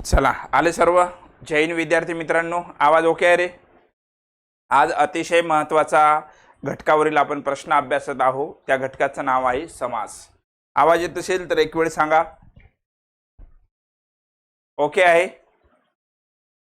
चला आले सर्व जैन विद्यार्थी मित्रांनो, आवाज ओके आहे रे? आज अतिशय महत्त्वाचा घटकावरील आपण प्रश्न अभ्यासत आहोत. त्या घटकाचं नाव आहे समास. आवाज येत असेल तर एक वेळ सांगा. ओके आहे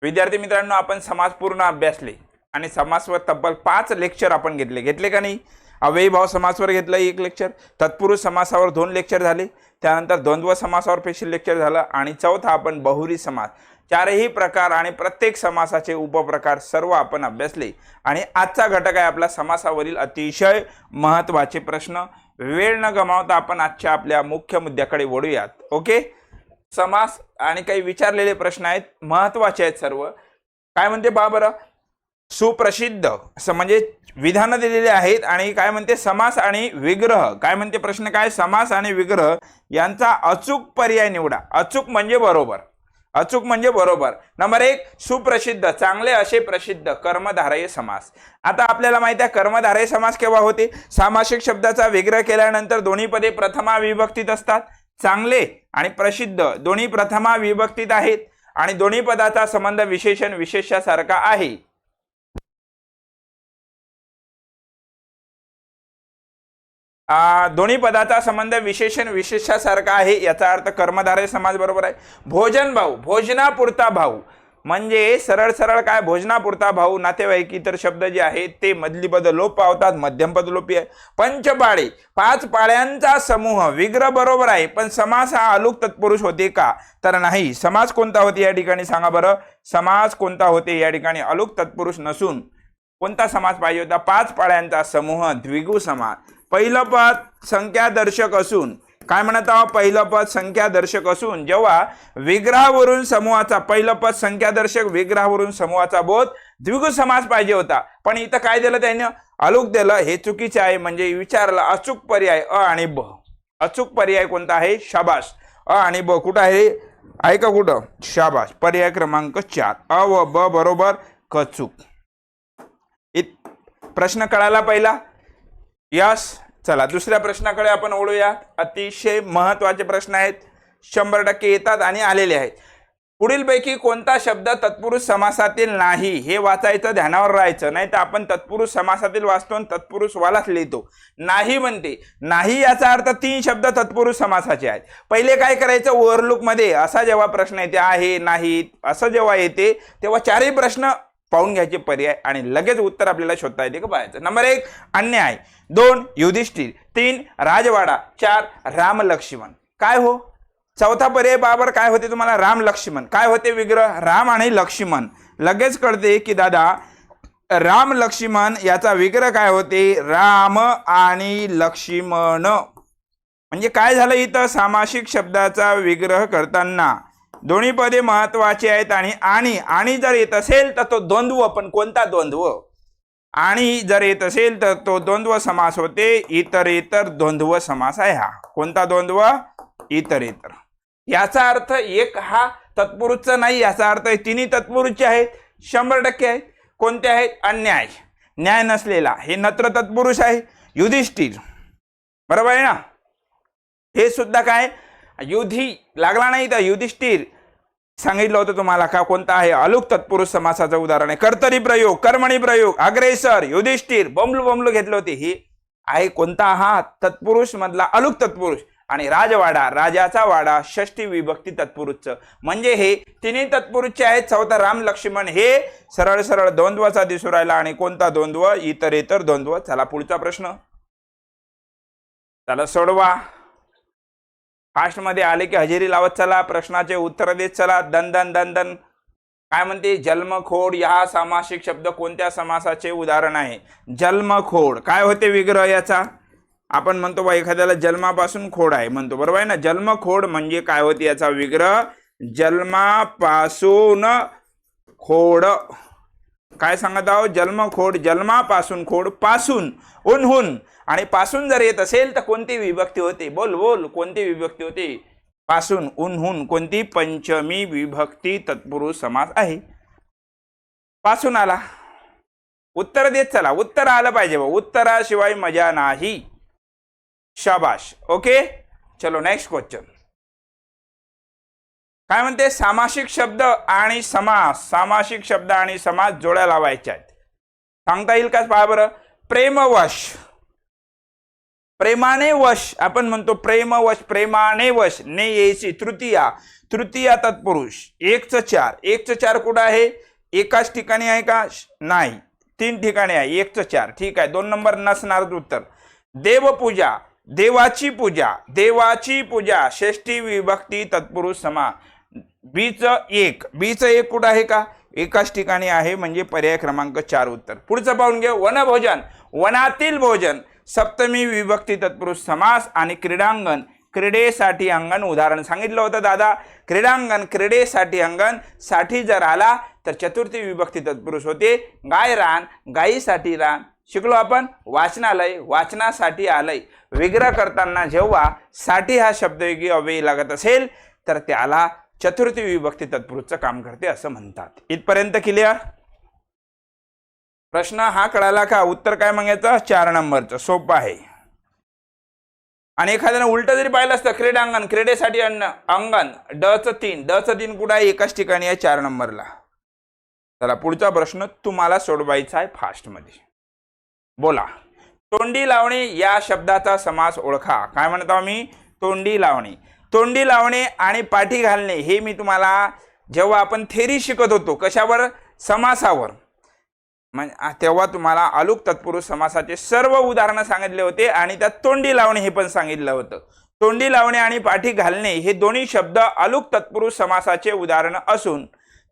विद्यार्थी मित्रांनो? आपण समास पूर्ण अभ्यासले आणि समासवर तब्बल 5 लेक्चर आपण घेतले का नाही? अव्ययीभाव समासावर घेतलं 1 लेक्चर, तत्पुरुष समासावर 2 लेक्चर झाले, त्यानंतर द्वंद्व समासावर स्पेशल लेक्चर झालं आणि चौथा आपण बहुरी समास. चारही प्रकार आणि प्रत्येक समासाचे उपप्रकार सर्व आपण अभ्यासले आणि आजचा घटक आहे आपला समासावरील अतिशय महत्त्वाचे प्रश्न. वेळ न गमावता आपण आजच्या आपल्या मुख्य मुद्द्याकडे वळूयात. ओके, समास आणि काही विचारलेले प्रश्न आहेत, महत्त्वाचे आहेत सर्व. काय म्हणते पहा बरं, सुप्रसिद्ध असं म्हणजे विधान दिलेले आहेत आणि काय म्हणते समास आणि विग्रह. काय म्हणते प्रश्न, काय समास आणि विग्रह यांचा अचूक पर्याय निवडा. अचूक म्हणजे बरोबर, अचूक म्हणजे बरोबर. नंबर 1 सुप्रसिद्ध, चांगले असे प्रसिद्ध कर्मधारय समास. आता आपल्याला माहिती आहे कर्मधारय समास केव्हा होते? सामासिक शब्दाचा विग्रह केल्यानंतर दोन्ही पदे प्रथमा विभक्तीत असतात. चांगले आणि प्रसिद्ध दोन्ही प्रथमा विभक्तीत आहेत आणि दोन्ही पदाचा संबंध विशेषण विशेषासारखा आहे. दोन्ही पदाचा संबंध विशेषण विशेषासारखा आहे, याचा अर्थ कर्मधारय समास बरोबर आहे. भोजन भाऊ, भोजनापुरता भाऊ म्हणजे सरळ सरळ काय, भोजनापुरता भाऊ. नातेवाईक इतर शब्द जे आहेत ते मधली पद लोप पावतात, मध्यम पद लोपी आहे. पंचपाळे, 5 पाळ्यांचा समूह. विग्रह बरोबर आहे, पण समास हा अलुक तत्पुरुष होते का? तर नाही. समास कोणता होते या ठिकाणी सांगा बरं? समास कोणता होते या ठिकाणी? अलुक तत्पुरुष नसून कोणता समास पाहिजे होता? 5 पाळ्यांचा समूह, द्विगु समास. पहिलं पद संख्यादर्शक असून, काय म्हणत आहोत? पहिलं पद संख्यादर्शक असून जेव्हा विग्रहावरून समूहाचा, पहिलं पद संख्यादर्शक, विग्रहावरून समूहाचा बोध, द्विगु समास पाहिजे होता. पण इथं काय दिलं त्याने? अलुक दिलं. हे चुकीचे आहे. म्हणजे विचारलं अचूक पर्याय अ आणि ब. अचूक पर्याय कोणता आहे? शाबास. अ आणि ब कुठं आहे? आहे का कुठं? शाबास. पर्याय क्रमांक 4 अ व ब बरोबर कचूक. प्रश्न कळाला पहिला? यस. चला दुसऱ्या प्रश्नाकडे आपण वळूया. अतिशय महत्त्वाचे प्रश्न आहेत, 100% येतात आणि आलेले आहेत. पुढीलपैकी कोणता शब्द तत्पुरुष समासातील नाही? हे वाचायचं, ध्यानावर राहायचं. नाही तर आपण तत्पुरुष समासातील वाचतो आणि तत्पुरुष वालाच लिहितो. नाही म्हणते, नाही याचा अर्थ 3 शब्द तत्पुरुष समासाचे आहेत. पहिले काय करायचं, ओव्हरलुक मध्ये असा जेव्हा प्रश्न येते आहे नाही असं जेव्हा येते तेव्हा 4ही प्रश्न पाहून घ्यायचे पर्याय आणि लगेच उत्तर आपल्याला शोधता येते का पाहायचं. नंबर 1 अन्याय, 2 युधिष्ठिर, 3 राजवाडा, 4 राम लक्ष्मण. काय हो? चौथा पर्याय बाबर काय होते तुम्हाला? राम लक्ष्मण. काय होते? विग्रह राम आणि लक्ष्मण. लगेच कळते की दादा राम लक्ष्मण याचा विग्रह काय होते? राम आणि लक्ष्मण. म्हणजे काय झालं इथं? सामासिक शब्दाचा विग्रह करताना दोन्ही पदे महत्वाची आहेत आणि जर येत असेल तर तो द्वंद्व. पण कोणता द्वंद्व? आणि जर येत असेल तर तो द्वंद्व समास होते. इतरेतर द्वंद्व समास आहे हा. कोणता द्वंद्व? इतरेतर. याचा अर्थ एक हा तत्पुरुषचा नाही, याचा अर्थ तिन्ही तत्पुरुषचे आहेत, 100% आहेत. कोणते आहेत? अन्याय, न्याय नसलेला, हे नत्र तत्पुरुष आहे. युधिष्ठिर बरोबर आहे ना? हे सुद्धा काय युधी लागला नाही तर युधिष्ठिर सांगितलं होतं तुम्हाला का कोणता आहे? अलुक तत्पुरुष समासाचं उदाहरण आहे. कर्तरी प्रयोग, कर्मणी प्रयोग, अग्रेसर, युधिष्ठिर, बमलू घेतले होते. हे आहे कोणता? हा तत्पुरुष मधला अलुक तत्पुरुष. आणि राजवाडा, राजाचा वाडा, षष्ठी विभक्ती तत्पुरुषचं. म्हणजे हे तिन्ही तत्पुरुषचे आहेत. चौथा राम लक्ष्मण हे सरळ सरळ द्वंद्वाचा दिसू राहिला. आणि कोणता द्वंद्व? इतरेतर द्वंद्व. चला पुढचा प्रश्न, चला सोडवा. फास्ट मध्ये आले की हजेरी लावत चला, प्रश्नाचे उत्तर देत चला. दन दन. काय म्हणते? जन्मखोड. या सामासिक शब्द कोणत्या समासाचे उदाहरण आहे? जन्मखोड. काय होते विग्रह याचा? आपण म्हणतो बा एखाद्याला जन्मापासून खोड आहे म्हणतो, बरोबर आहे ना? जन्मखोड म्हणजे काय होते याचा विग्रह? जन्मापासून खोड. काय सांगत आहोत? जन्मखोड, जन्मापासून खोड, पासून उन्हून. आणि पासून जर येत असेल तर कोणती विभक्ती होते? बोल कोणती विभक्ती होते? पासून उन्हून. कोणती? पंचमी विभक्ती तत्पुरुष समास आहे. पासून आला. उत्तर देत चला. उत्तर आलं पाहिजे, उत्तराशिवाय मजा नाही. शाबाश. ओके, चलो नेक्स्ट क्वेश्चन. काय म्हणते, सामासिक शब्द आणि समास, सामासिक शब्द आणि समास जोड्या लावायच्या आहेत. सांगता येईल का? पहा बरं. प्रेमवश, प्रेमाने वश आपण म्हणतो, प्रेमवश, प्रेमाने वश, ने येची तृतीया, तृतीया तत्पुरुष. 1:4, 1:4 कुठं आहे? एकाच ठिकाणी आहे का? नाही, 3 ठिकाणी आहे. 1:4 ठीक आहे. 2 नंबर नसणार उत्तर. देवपूजा, देवाची पूजा, देवाची पूजा, षष्ठी विभक्ती तत्पुरुष समा. बीचं 1, बीचं 1 कुठं आहे का? एकाच ठिकाणी आहे, म्हणजे पर्याय क्रमांक 4 उत्तर. पुढचं पाहून घे. वनभोजन, वनातील भोजन, सप्तमी विभक्ती तत्पुरुष समास. आणि क्रीडांगण, क्रीडेसाठी अंगण उदाहरण सांगितलं होतं दादा. क्रीडांगण, क्रीडेसाठी अंगण, साठी जर आला तर चतुर्थी विभक्ती तत्पुरुष होते. गायरान, गायीसाठी रान. शिकलो आपण. वाचनालय, वाचनासाठी आलय. विग्रह करताना जेव्हा साठी हा शब्दयोगी अव्ययी लागत असेल तर त्याला चतुर्थी विभक्ती तत्पुरुषचं काम करते असं म्हणतात. इथपर्यंत क्लिअर? प्रश्न हा कळाला का? उत्तर काय मागायचं? 4 नंबरचं. सोपं आहे. आणि एखाद्यानं उलट जरी पाहिलं असतं, क्रीडांगण, क्रीडेसाठी अंगण, डचं 3, डचं 3 कुठं आहे? एकाच ठिकाणी आहे, 4 नंबरला. चला पुढचा प्रश्न तुम्हाला सोडवायचा आहे फास्ट मध्ये. बोला. तोंडी लावणे या शब्दाचा समास ओळखा. काय म्हणतो आम्ही? तोंडी लावणे. तोंडी लावणे आणि पाठी घालणे हे मी तुम्हाला जेव्हा आपण थेरी शिकत होतो, कशावर? समासावर, तेव्हा तुम्हाला अलुक तत्पुरुष समासाचे सर्व उदाहरणं सांगितले होते आणि त्यात तोंडी लावणे हे पण सांगितलं होतं. तोंडी लावणे आणि पाठी घालणे हे दोन्ही शब्द अलुक तत्पुरुष समासाचे उदाहरण असून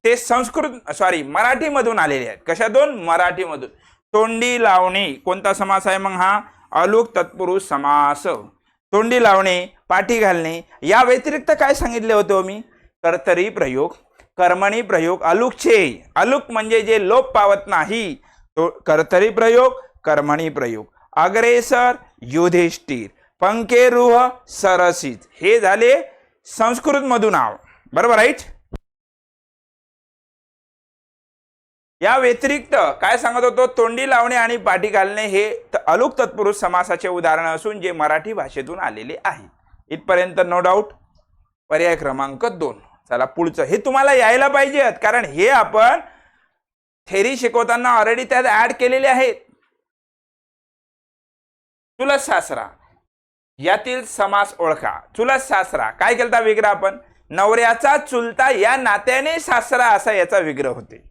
ते मराठीमधून आलेले आहेत. कशातून? मराठीमधून. तोंडी लावणे कोणता समास आहे मग? हा अलुक तत्पुरुष समास. तोंडी लावणे, पाठी घालणे या व्यतिरिक्त काय सांगितले होते मी? कर्तरी प्रयोग, कर्मणी प्रयोग, अलुकचे. अलुक म्हणजे जे लोप पावत नाही, तो कर्तरी प्रयोग, कर्मणी प्रयोग. अग्रेसर, युधिष्ठिर, पंकेरुह, सरसिज हे झाले संस्कृत मधून नाव. बरोबर राईट? या व्यतिरिक्त काय सांगत होतो? तोंडी लावणे आणि पाठी घालणे हे अलुक तत्पुरुष समासाचे उदाहरण असून जे मराठी भाषेतून आलेले आहे. इथपर्यंत नो डाऊट. पर्याय क्रमांक 2. चला पुढचं. हे तुम्हाला यायला पाहिजे, कारण हे आपण थेरी शिकवताना ऑलरेडी त्यात ऍड केलेले आहेत. चुलत सासरा यातील समास ओळखा. चुलत सासरा काय केलता विग्रह आपण? नवऱ्याचा चुलता या नात्याने सासरा असा याचा विग्रह होते.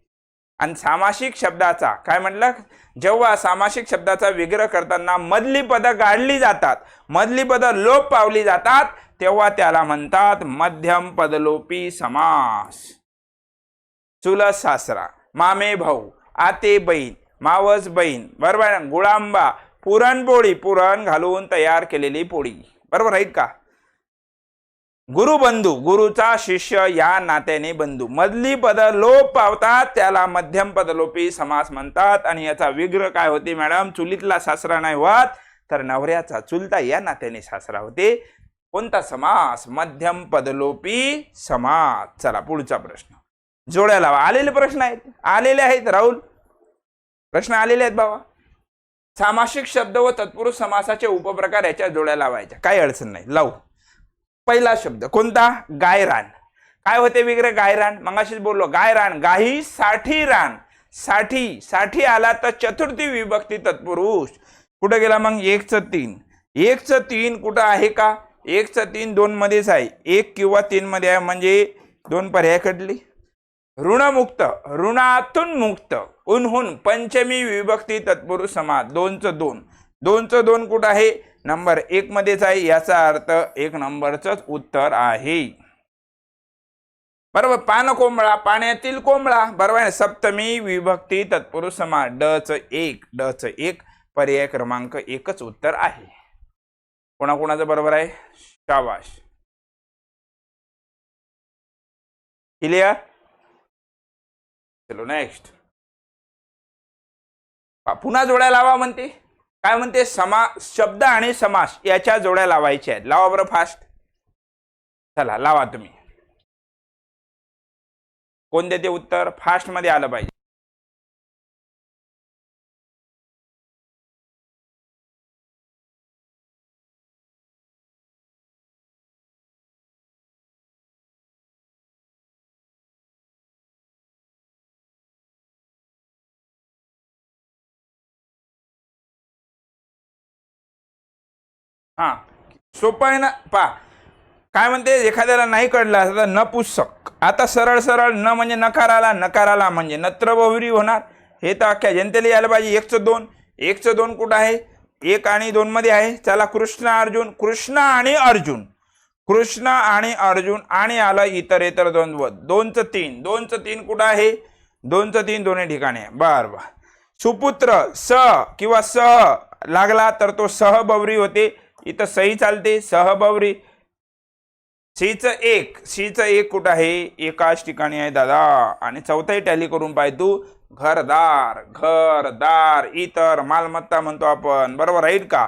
आणि सामासिक शब्दाचा काय म्हटलं? जेव्हा सामासिक शब्दाचा विग्रह करताना मधली पदं गाडली जातात, मधली पदं लोप पावली जातात, तेव्हा त्याला म्हणतात मध्यम पदलोपी समास. चुलत सासरा, मामे भाऊ, आते बहीण, मावस बहीण, बरोबर. गुळांबा, पुरणपोळी, पुरण घालून तयार केलेली पोळी. बरोबर आहेत का? गुरुबंधू, गुरुचा शिष्य या नात्याने बंधू. मधली पद लोप पावतात त्याला मध्यम पदलोपी समास म्हणतात. आणि याचा विग्रह काय होते मॅडम? चुलीतला सासरा नाही होत तर नवऱ्याचा चुलता या नात्याने सासरा होते. कोणता समास? मध्यम पदलोपी समास. चला पुढचा प्रश्न. जोड्या लावा. आलेले प्रश्न आहेत, आलेले आहेत राहुल, प्रश्न आलेले आहेत बाबा. सामासिक शब्द व तत्पुरुष समासाचे उपप्रकार याच्या जोड्या लावायच्या, काही अडचण नाही, लावू. पहिला शब्द कोणता? गायरान. काय होते विग्रह? गायरान. मगाशीच बोललो, गायरान, गाही साठी रान. साठी, साठी आला तर चतुर्थी विभक्ती तत्पुरुष. कुठे गेला मग? 1:3. 1:3 कुठं आहे का? 1:3 2 मध्येच आहे, 1 किंवा 3 मध्ये आहे, म्हणजे 2 पर्याय कडली. ऋणमुक्त, ऋणातून मुक्त, उन्हून पंचमी विभक्ती तत्पुरुष समास. 2:2. 2:2 कुठं आहे? नंबर 1 मध्येच आहे, याचा अर्थ 1 नंबरच उत्तर आहे. बरोबर. पान कोंबळा, पाण्यातील कोंबळा. बरोबर आहे. सप्तमी विभक्ती तत्पुरुष समास. डच 1 पर्याय क्रमांक 1च उत्तर आहे. कोणाकोणाचं बरोबर आहे? शाबाश. क्लियर? चलो नेक्स्ट. पुन्हा जोड्या लावा म्हणते. काय म्हणते? शब्द आणि समास याच्या जोड्या लावायच्या आहेत. लावा बरं फास्ट. चला लावा तुम्ही. कोण देते उत्तर? फास्ट मध्ये आलं पाहिजे. हा सोपं आहे ना. पा काय म्हणते, एखाद्याला नाही कळलं असं तर नपुसक. आता सरळ सरळ न म्हणजे नकार आला, नकार आला म्हणजे नत्र बहुरी होणार. हे तर अख्ख्या जनतेला यायला पाहिजे. एकचं दोन, एकचं दोन कुठं आहे, एक आणि दोन मध्ये आहे. चला कृष्ण अर्जुन, कृष्ण आणि अर्जुन, कृष्ण आणि अर्जुन आणि आलं इतर द्वंद्व. दोनचं तीन, दोनचं तीन कुठं आहे, दोनचं तीन दोन्ही ठिकाणी आहे. बर बर. सुपुत्र स किंवा सह लागला तर तो सहबवरी होते. इथं सही चालते, सहबवरी. सीचं एक कुठं आहे, एकाच ठिकाणी आहे दादा. आणि चौथाही टॅली करून पाहिजे तू. घरदार, घरदार इतर मालमत्ता म्हणतो आपण. बरोबर आहे का.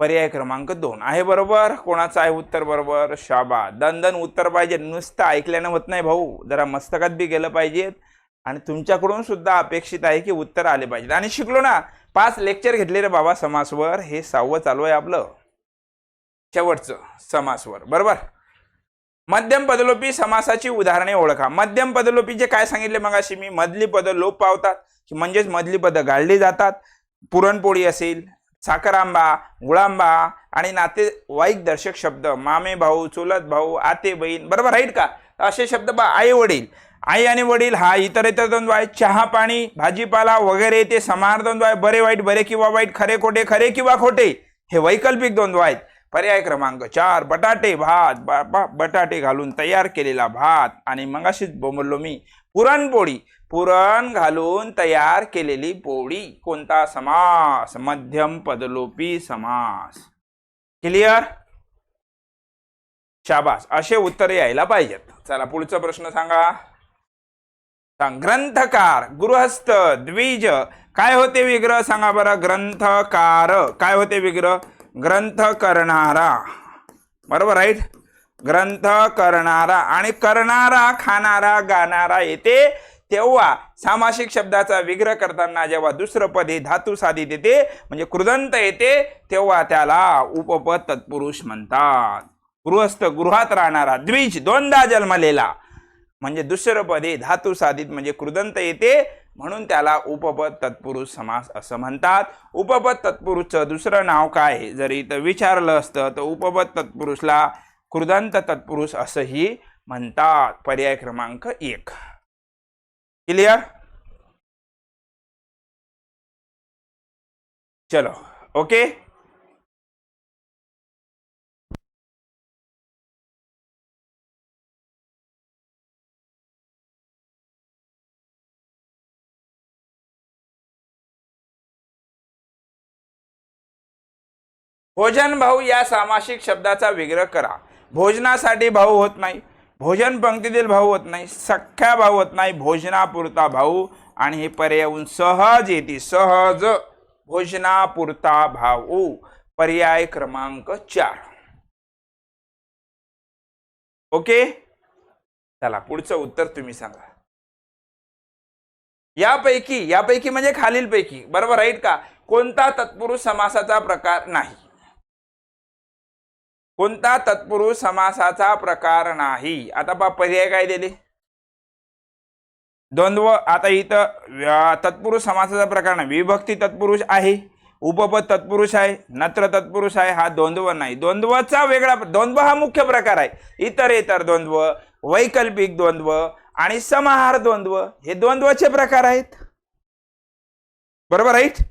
पर्याय क्रमांक 2 आहे बरोबर. कोणाचं आहे उत्तर बरोबर. शाबा. दणदण उत्तर पाहिजे, नुसतं ऐकल्यानं होत नाही भाऊ, जरा मस्तकात बी गेलं पाहिजे. आणि तुमच्याकडून सुद्धा अपेक्षित आहे की उत्तर आले पाहिजेत. आणि शिकलो ना, 5 लेक्चर घेतले रे बाबा समासवर, हे 6वं चालू आहे आपलं, शेवटचं समासवर. बरोबर. मध्यम पदलोपी समासाची उदाहरणे ओळखा. मध्यम पदलोपीचे काय सांगितले मगाशी मी, मधली पद लोप पावतात, म्हणजेच मधली पद गाळली जातात. पुरणपोळी असेल, साखरांबा, गुळांबा आणि नातेवाईक दर्शक शब्द, मामे भाऊ, चुलत भाऊ, आते बहीण. बरोबर आहेत का. असे शब्द आई वडील, आई आणि वडील हा इतर द्वंद्व आहे. चहा पाणी, भाजीपाला वगैरे ते समाहार द्वंद्व आहे. बरे वाईट, बरे किंवा वाईट, खरे खोटे, खरे किंवा खोटे हे वैकल्पिक द्वंद्व आहेत. पर्याय क्रमांक 4 बटाटे भात, बटाटे घालून तयार केलेला भात. आणि मगाशीच बोललो मी पुरणपोळी, पुरण घालून तयार केलेली पोळी. कोणता समास, मध्यम पदलोपी समास. क्लिअर. शाबास, असे उत्तर यायला पाहिजेत. चला पुढचा प्रश्न सांगा. ग्रंथकार, गृहस्थ, द्विज काय होते विग्रह सांगा बरं. ग्रंथकार काय होते विग्रह, ग्रंथ करणारा. बरोबर राईट. ग्रंथ करणारा. आणि करणारा, खाणारा, गाणारा येते तेव्हा सामासिक शब्दाचा विग्रह करताना जेव्हा दुसरं पद हे धातू साधित येते म्हणजे कृदंत येते तेव्हा त्याला उपपद तत्पुरुष म्हणतात. गृहस्थ गृहात राहणारा, द्विज दोनदा जन्मलेला म्हणजे दुसरं पद हे धातू साधित म्हणजे कृदंत येते म्हणून त्याला उपपद तत्पुरुष समास असं म्हणतात. उपपद तत्पुरुषचं दुसरं नाव काय जरी इथं विचारलं असतं तर उपपद तत्पुरुषला कृदंत तत्पुरुष असंही म्हणतात. पर्याय क्रमांक 1. क्लियर. चलो ओके. भोजन भाऊ या सामासिक शब्दाचा विग्रह करा. भोजनासाठी भाऊ होत नाही, भोजन पंक्तीतील भाऊ होत नाही, सख्या भाऊ होत नाही, भोजनापुरता भाऊ. आणि हे पर्याय सहज येते, सहज भोजनापुरता भाऊ. पर्याय क्रमांक 4. ओके. चला पुढचं उत्तर तुम्ही सांगा. यापैकी म्हणजे खालीलपैकी बरोबर आहेत का कोणता तत्पुरुष समासाचा प्रकार नाही. कोणता तत्पुरुष समासाचा प्रकार नाही. आता पहा पर्याय काय दिले, द्वंद्व. आता इथं तत्पुरुष समासाचा प्रकार नाही. विभक्ती तत्पुरुष आहे, उपपद तत्पुरुष आहे, नत्र तत्पुरुष आहे. हा द्वंद्व नाही. द्वंद्वचा वेगळा, द्वंद्व हा मुख्य प्रकार आहे. इतर द्वंद्व, वैकल्पिक द्वंद्व आणि समाहार द्वंद्व हे द्वंद्वचे प्रकार आहेत. बरोबर आहेत.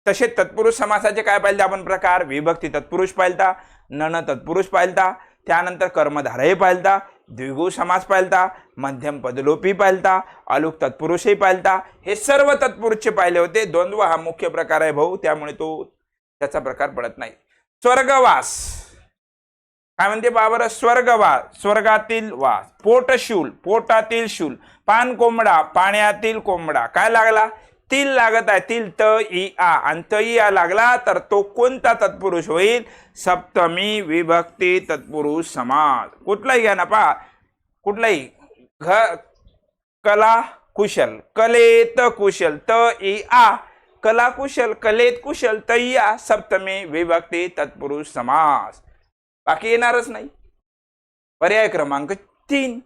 तसे तत्पुरुष समासाचे काय पाहिजे आपण प्रकार, विभक्ती तत्पुरुष पाहिलता, नन तत्पुरुष पाहिलता, त्यानंतर कर्मधारय पाहिलता, द्विगु समास पाहिलता, मध्यम पदलोपी पाहिलता, अलुक तत्पुरुषही पाहिलता. हे सर्व तत्पुरुषचे पाहिले होते. द्वंद्व हा मुख्य प्रकार आहे भाऊ, त्यामुळे तो त्याचा प्रकार पडत नाही. स्वर्गवास काय म्हणते बाबर, स्वर्गवास स्वर्गातील वास. पोटशूल पोटातील शूल. पान कोंबडा पाण्यातील कोंबडा. काय लागला, तिल लागत आहे. तिल त इ आ आणि त इ आ लागला तर तो कोणता तत्पुरुष होईल, सप्तमी विभक्ती तत्पुरुष समास. कुठलाही घ्या ना पा, कुठलाही. कला कुशल, कलेत कुशल, त इ आ कला कुशल, कलेत कुशल, त इ आ सप्तमी विभक्ती तत्पुरुष समास. बाकी येणारच नाही. पर्याय क्रमांक 3.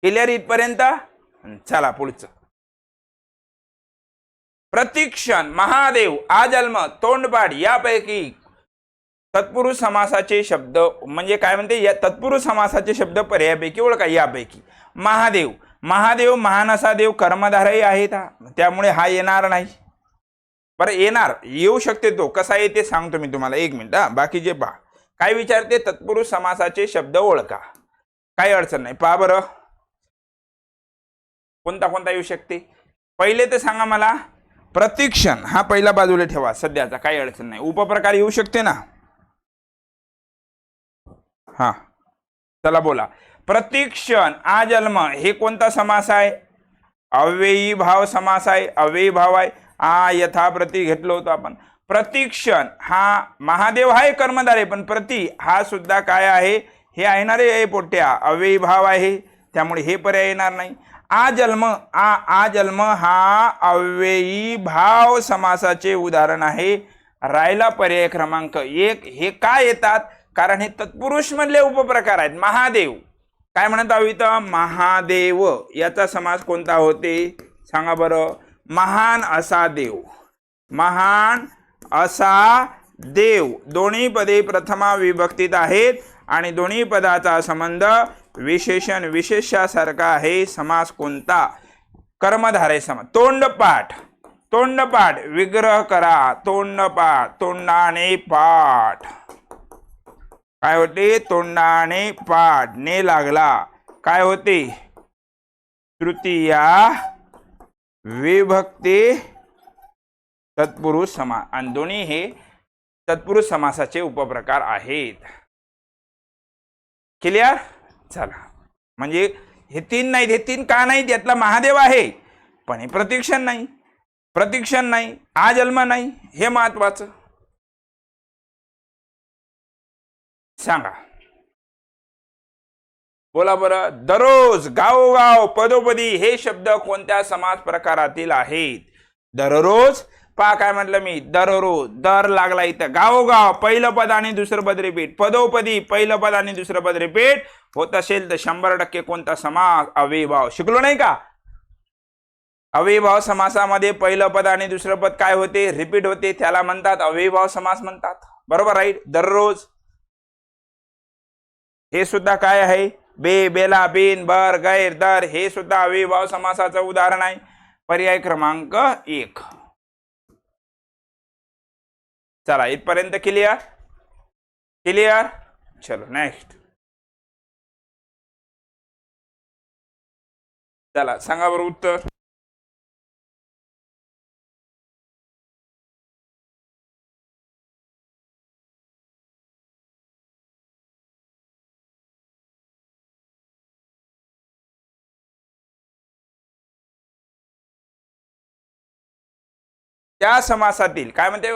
क्लिअर इथपर्यंत. चला पुढचं. प्रतीक्षण, महादेव, आजन्म, तोंडपाठ यापैकी तत्पुरुष समासाचे शब्द म्हणजे काय म्हणते, या तत्पुरुष समासाचे शब्द पर्यायापैकी ओळखा. यापैकी महादेव, महादेव महान असा देव कर्मधारही आहेत, त्यामुळे हा येणार नाही. बरं येणार, येऊ शकते तो, कसा येते सांगतो मी तुम्हाला, एक मिनिट. बाकी जे पहा काय विचारते, तत्पुरुष समासाचे शब्द ओळखा, काही अडचण नाही. पहा बरं कोणता कोणता येऊ शकते. पहिले तर सांगा मला, प्रतीक्षण हा पहिला बाजूला ठेवा सध्याचा, काही अडचण नाही. उपप्रकार येऊ शकते ना. हा चला बोला. प्रतीक्षण, आजन्म हे कोणता समास आहे, अव्ययी भाव समास आहे, अव्ययी भाव आहे. यथाप्रती घेतलं होतं आपण. प्रतीक्षण हा महादेव आहे कर्मधार आहे, पण प्रति हा सुद्धा काय आहे, हे आहे ना रे पोट्या, अव्ययी भाव आहे, त्यामुळे हे पर्याय येणार नाही. आजन्म, आजन्म हा अव्ययी भाव समासाचे उदाहरण आहे. राहिला पर्याय क्रमांक 1. हे काय येतात, कारण हे तत्पुरुष मधले उपप्रकार आहेत. महादेव काय म्हणत आहोत, महादेव याचा समास कोणता होते सांगा बरं. महान असा देव, महान असा देव, दोन्ही पदे प्रथमा विभक्तीत आहेत आणि दोन्ही पदाचा संबंध विशेषण विशेषासारखा आहे. समास कोणता, कर्मधारय समास. तोंडपाठ, तोंडपाठ विग्रह करा, तोंडपाठ, तोंडाने पाठ, काय होते, तोंडाने पाठ, ने लागला, काय होते, तृतीया विभक्ती तत्पुरुष समास, आणि दोन्ही हे तत्पुरुष समासाचे उपप्रकार आहेत. क्लिअर. चला, म्हणजे हे तीन नाहीत, हे तीन का नाहीत, यातला महादेव आहे पण हे प्रतीक्षण नाही, प्रतीक्षण नाही, आजन्म नाही, हे महत्वाचं. सांगा बोला बरं. दररोज, गावोगाव, पदोपदी हे शब्द कोणत्या समास प्रकारातील आहेत. दररोज पहा काय म्हटलं मी, दररोज, दर लागला इथं. गावोगाव पहिलं पद आणि दुसरं पद रिपीट. पदोपदी पहिलं पद आणि दुसरं पद रिपीट होत असेल तर 100% कोणता समास, अव्ययीभाव. शिकलो नाही का, अव्ययीभाव समासामध्ये पहिलं पद आणि दुसरं पद काय होते, रिपीट होते, त्याला म्हणतात अव्ययीभाव समास म्हणतात. बरोबर राईट. दररोज हे सुद्धा काय आहे, बे, बेला, बिन, बर, गैर, दर हे सुद्धा अव्ययीभाव समासाचं उदाहरण आहे. पर्याय क्रमांक 1. चला इथपर्यंत क्लिअर, क्लिअर. चलो नेक्स्ट. चला सांगा बरं उत्तर. त्या समासातील काय म्हणते,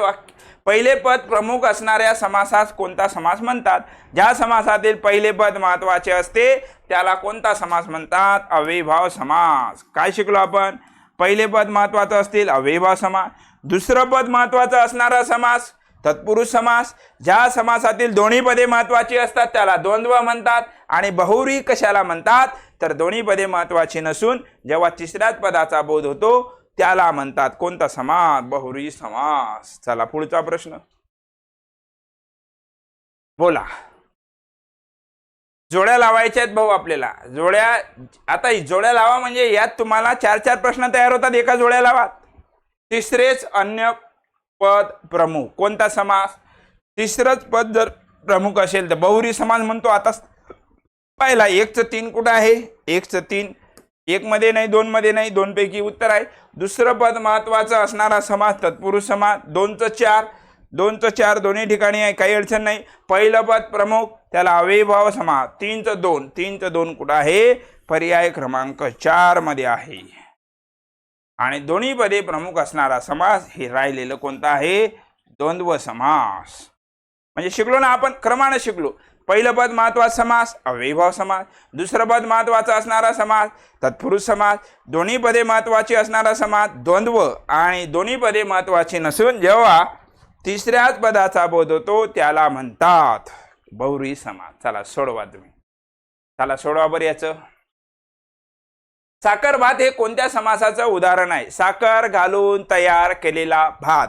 पहिले पद प्रमुख असणाऱ्या समासास कोणता समास म्हणतात. ज्या समासातील पहिले पद महत्वाचे असते त्याला कोणता समास म्हणतात, अव्ययीभाव समास. काय शिकलो आपण, पहिले पद महत्वाचं असतील अव्ययीभाव समास, दुसरं पद महत्वाचं असणारा समास तत्पुरुष समास, ज्या समासातील दोन्ही पदे महत्वाची असतात त्याला द्वंद्व म्हणतात. आणि बहुव्रीही कशाला म्हणतात, तर दोन्ही पदे महत्वाची नसून जेव्हा तिसऱ्याच पदाचा बोध होतो त्याला म्हणतात कोणता समास, बहुव्रीही समास. चला पुढचा प्रश्न बोला. जोड्या लावायच्या आहेत भाऊ आपल्याला, जोड्या. आता जोड्या लावा म्हणजे यात तुम्हाला 4-4 प्रश्न तयार होतात एका जोड्या लावा. तिसरेच अन्य पद प्रमुख कोणता समास, तिसरंच पद जर प्रमुख असेल तर बहुव्रीही समास म्हणतो. आता पाहिला 1चं 3 कुठं आहे, 1चं 3 1 मध्ये नाही, 2 मध्ये नाही, 2 पैकी उत्तर आहे. दुसरं पद महत्वाचं असणारा समास तत्पुरुष समास. 2चं 4, 2चं 4 दोन्ही ठिकाणी आहे, काही अडचण नाही. पहिलं पद प्रमुख त्याला अव्ययीभाव समास. 3चं 2, 3चं 2 कुठं आहे, पर्याय क्रमांक 4 मध्ये आहे. आणि दोन्ही पदे प्रमुख असणारा समास हे राहिलेलं कोणता आहे, द्वंद्व समास. म्हणजे शिकलो ना आपण, क्रमाने शिकलो. पहिलं पद महत्वाचा समास अव्ययीभाव समास, दुसरं पद महत्वाचा असणारा समास तत्पुरुष समास, दोन्ही पदे महत्वाची असणारा समास द्वंद्व, आणि दोन्ही पदे महत्वाची नसून जेव्हा तिसऱ्याच पदाचा बोध होतो त्याला म्हणतात बहुव्रीही समास. चला सोडवा तुम्ही, चला सोडवा बरं याचं. साखर भात हे कोणत्या समासाचं उदाहरण आहे? साखर घालून तयार केलेला भात.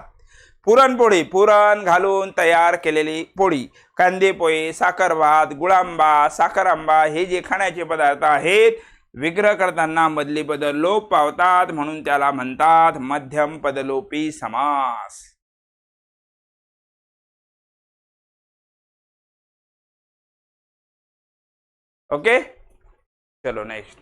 पुरणपोळी, पुरण घालून तयार केलेली पोळी. कांदे पोहे, साखर भात, गुळांबा, साखर आंबा हे जे खाण्याचे पदार्थ आहेत विग्रह करताना मधली पद लोप पावतात म्हणून त्याला म्हणतात मध्यम पदलोपी समास. ओके, चलो नेक्स्ट.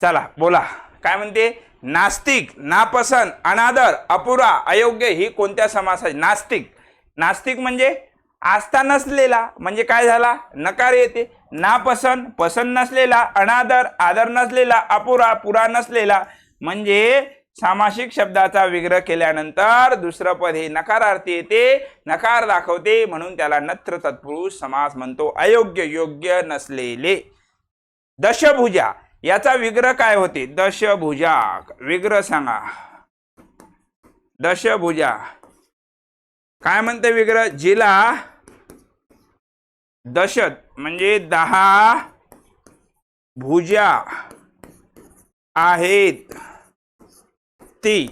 चला बोला काय म्हणते? नास्तिक, नापसंत, अनादर, अपुरा, अयोग्य ही कोणत्या समासाची? नास्तिक. नास्तिक म्हणजे आस्था नसलेला, म्हणजे काय झाला? नकार येते. नापसंत, पसंत नसलेला. अनादर, आदर नसलेला. अपुरा, पुरा नसलेला. म्हणजे सामासिक शब्दाचा विग्रह केल्यानंतर दुसरं पद हे नकारार्थी येते, नकार दाखवते म्हणून त्याला नत्र तत्पुरुष समास म्हणतो. अयोग्य, योग्य नसलेले. दशभुजा याचा विग्रह काय होते? दशभुजा विग्रह सांगा. दशभुजा काय म्हणते विग्रह? जिला दशत म्हणजे 10 भुजा आहेत ती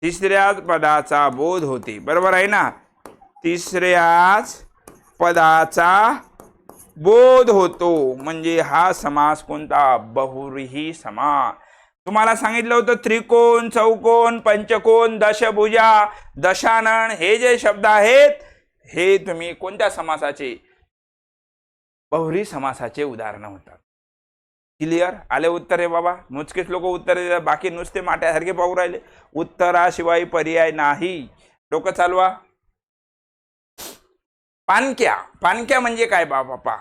तिसऱ्याच पदाचा बोध होते. बरोबर आहे ना? तिसऱ्याच पदाचा बोध होतो म्हणजे हा समास कोणता? बहुव्रीही समास. तुम्हाला सांगितलं होतं त्रिकोण, चौकोन, पंचकोन, दशभुजा, दशानन हे जे शब्द आहेत हे तुम्ही कोणत्या समासाचे? बहुव्रीही समासाचे उदाहरण होतात. क्लिअर? आले उत्तर आहे बाबा? मोजकेच लोक उत्तर देतात, बाकी नुसते माट्यासारखे पाहू राहिले. उत्तराशिवाय पर्याय नाही. डोकं चालवा. पानक्या, पानक्या म्हणजे काय बाबा?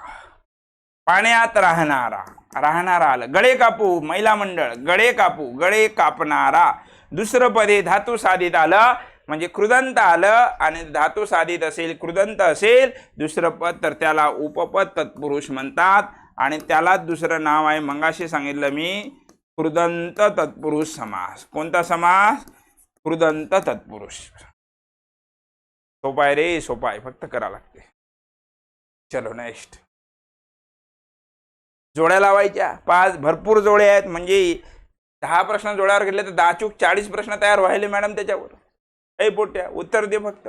पाण्यात राहणारा आलं. गळे कापू, महिला मंडळ, गळे कापू, गळे कापणारा. दुसरं पदे धातू साधित आलं म्हणजे कृदंत आलं आणि धातू साधित असेल, कृदंत असेल दुसरं पद तर त्याला उपपद तत्पुरुष म्हणतात आणि त्याला दुसरं नाव आहे मंगाशी सांगितलं मी कृदंत तत्पुरुष समास. कोणता समास? कृदंत तत्पुरुष. सोपा आहे रे, सोपा आहे, फक्त करा लागते. चलो नेक्स्ट. जोड्या लावायच्या 5 भरपूर जोड्या आहेत म्हणजे 10 प्रश्न जोड्यावर घेतले तर 10 चूक 40 प्रश्न तयार व्हायले मॅडम त्याच्यावर. ए पोट्या उत्तर दे फक्त.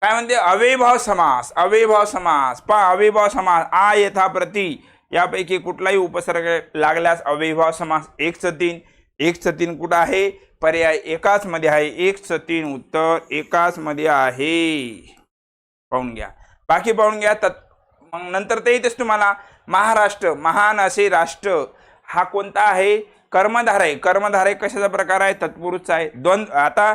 काय म्हणते? अव्ययभाव समास. अव्ययभाव समास पहा. अव्ययभाव समास आ यथा प्रति यापैकी कुठलाही उपसर्ग लागल्यास अव्ययभाव समास. 1/3. 1/3 कुठं आहे? पर्याय एकाच मध्ये आहे. 1/3 उत्तर एकाच मध्ये आहे. पाहून घ्या, बाकी पाहून घ्या. मग नंतर ते येतेच तुम्हाला. महाराष्ट्र, महान असे राष्ट्र हा कोणता आहे? कर्मधार आहे. कर्मधार आहे कशाचा प्रकार आहे? तत्पुरुषचा आहे. द्वंद्व. आता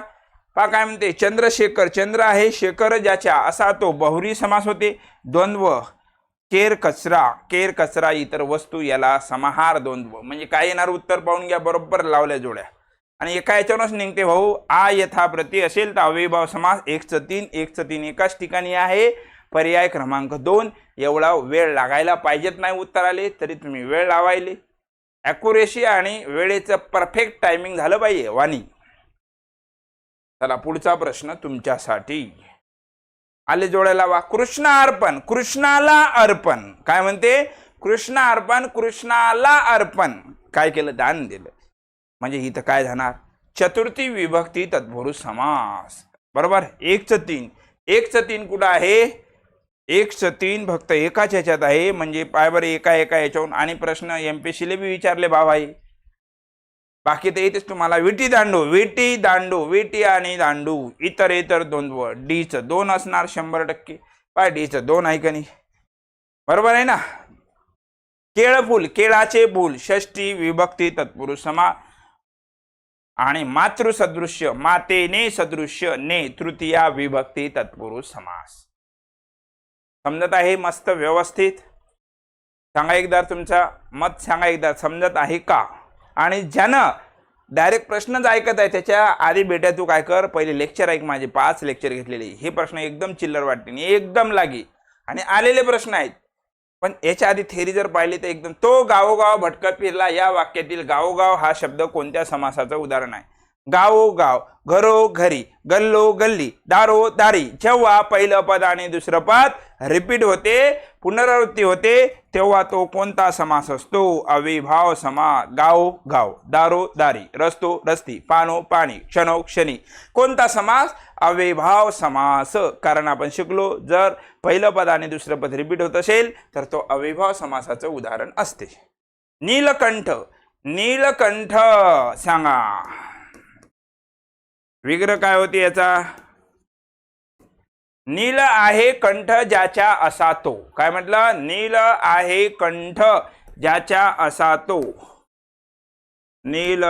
पहा काय म्हणते? चंद्रशेखर, चंद्र आहे, शेखर ज्याच्या असा तो बहुव्रीही समास होते. द्वंद्व. केर कचरा, केर कचरा इतर वस्तू याला समाहार द्वंद्व. म्हणजे काय येणार उत्तर पाहून घ्या. बरोबर लावल्या जोड्या आणि एका याच्यावरच निघते भाऊ. आ यथा प्रति असेल तर अव्ययभाव समास. 1/3. 1/3 एकाच ठिकाणी आहे. पर्याय क्रमांक 2. एवढा वेळ लागायला पाहिजेत नाही उत्तर आले तरी तुम्ही वेळ लावायले. ॲक्युरेसी आणि वेळेचं परफेक्ट टायमिंग झालं पाहिजे वाणी. चला पुढचा प्रश्न तुमच्यासाठी. आले जोड्या लावा. कृष्ण अर्पण, कृष्णाला अर्पण. काय म्हणते? कृष्ण अर्पण, कृष्णाला अर्पण. काय केलं? दान दिलं. म्हणजे इथं काय जाणार? चतुर्थी विभक्ती तत्पुरुष समास. बरोबर. 1/3. 1/3 कुठं आहे? 1/3 फक्त एकाच ह्याच्यात आहे. म्हणजे पाय बरं एका याच्यावरून. आणि प्रश्न एमपीसीले बी विचारले बाबाई. बाकी तर येतेच तुम्हाला. विटी दांडू, विटी दांडू, विटी आणि दांडू. इतर द्वंद्व. डीचं 2 असणार 100%. पाय डीचं 2 आहे का नाही? बरोबर आहे ना? केळफूल, केळाचे फूल. षष्ठी विभक्ती तत्पुरुष समास. आणि मातृसदृश्य, मातेने सदृश्य ने तृतीया विभक्ती तत्पुरुष समास. समजत आहे? मस्त व्यवस्थित सांगा एकदा. तुमचा मत सांगा एकदा. समजत आहे का? आणि ज्यानं डायरेक्ट प्रश्नच ऐकत आहे त्याच्या आधी बेटा तू काय कर, पहिले लेक्चर ऐक. माझे 5 लेक्चर घेतलेले. हे प्रश्न एकदम चिल्लर वाटते, एकदम लागी आणि आलेले प्रश्न आहेत. पण याच्या आधी थेरी जर पाहिली तर एकदम. तो गावोगाव भटकत फिरला. या वाक्यातील गावोगाव हा शब्द कोणत्या समासाचं उदाहरण आहे? गावो गाव, घरो घरी, गल्लो गल्ली, दारो दारी. जेव्हा पहिलं पद आणि दुसरं पद रिपीट होते, पुनरावृत्ती होते, तेव्हा तो कोणता समास असतो? अविभाव समास. गावो गाव, दारो दारी, रस्तो रस्ती, पानो पाणी, क्षणो क्षणी. कोणता समास? अविभाव समास. कारण आपण शिकलो, जर पहिलं पद आणि दुसरं पद रिपीट होत असेल तर तो अविभाव समासाचं उदाहरण असते. नीलकंठ, नीलकंठ सांगा. विग्रह काय होती याचा? नील आहे कंठ ज्याच्या असा तो. काय म्हटलं? नील आहे कंठ ज्याच्या असा तो. नील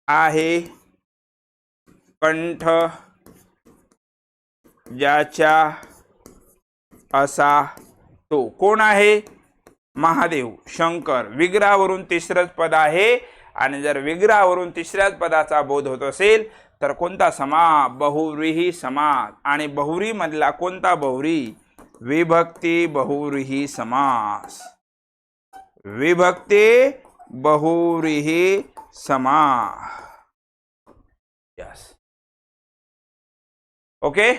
आहे कंठ ज्याच्या असा तो. कोण आहे? महादेव, शंकर. विग्रहावरून तिसरंच पद आहे, आणि जर विग्रहावरून तिसऱ्याच पदाचा बोध होत असेल तर कोणता समास? बहुव्रीही समास. आणि बहुव्रीही मधला कोणता बहुव्रीही? विभक्ती बहुव्रीही समास. विभक्ती बहुव्रीही समास. यस. ओके,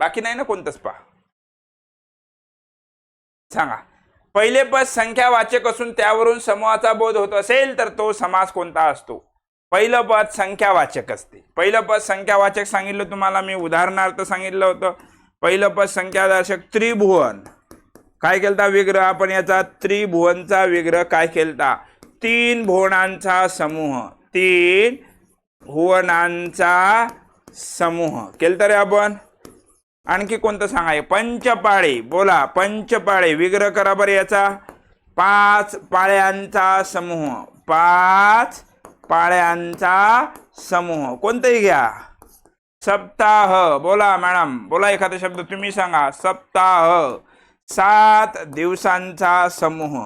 बाकी नाही ना कोणतंच? पहा, सांगा. पहिले पद संख्यावाचक असून त्यावरून समूहाचा बोध होत असेल तर तो समास कोणता असतो? पहिलं पद संख्यावाचक असते. पहिलं पद संख्यावाचक सांगितलं तुम्हाला मी, उदाहरणार्थ सांगितलं होतं. पहिलं पद संख्यादर्शक. त्रिभुवन काय केलता विग्रह आपण याचा? त्रिभुवनचा विग्रह काय केलता? 3 भुवनांचा समूह. 3 भुवनांचा समूह केलता रे आपण. आणखी कोणतं सांगाय? पंचपाळे. बोला, पंचपाळे. विग्रह करा बरं याचा. 5 पाळ्यांचा समूह. 5 पाळ्यांचा समूह. कोणतंही घ्या. सप्ताह. बोला मॅडम, बोला एखादा शब्द तुम्ही सांगा. सप्ताह. 7 दिवसांचा समूह.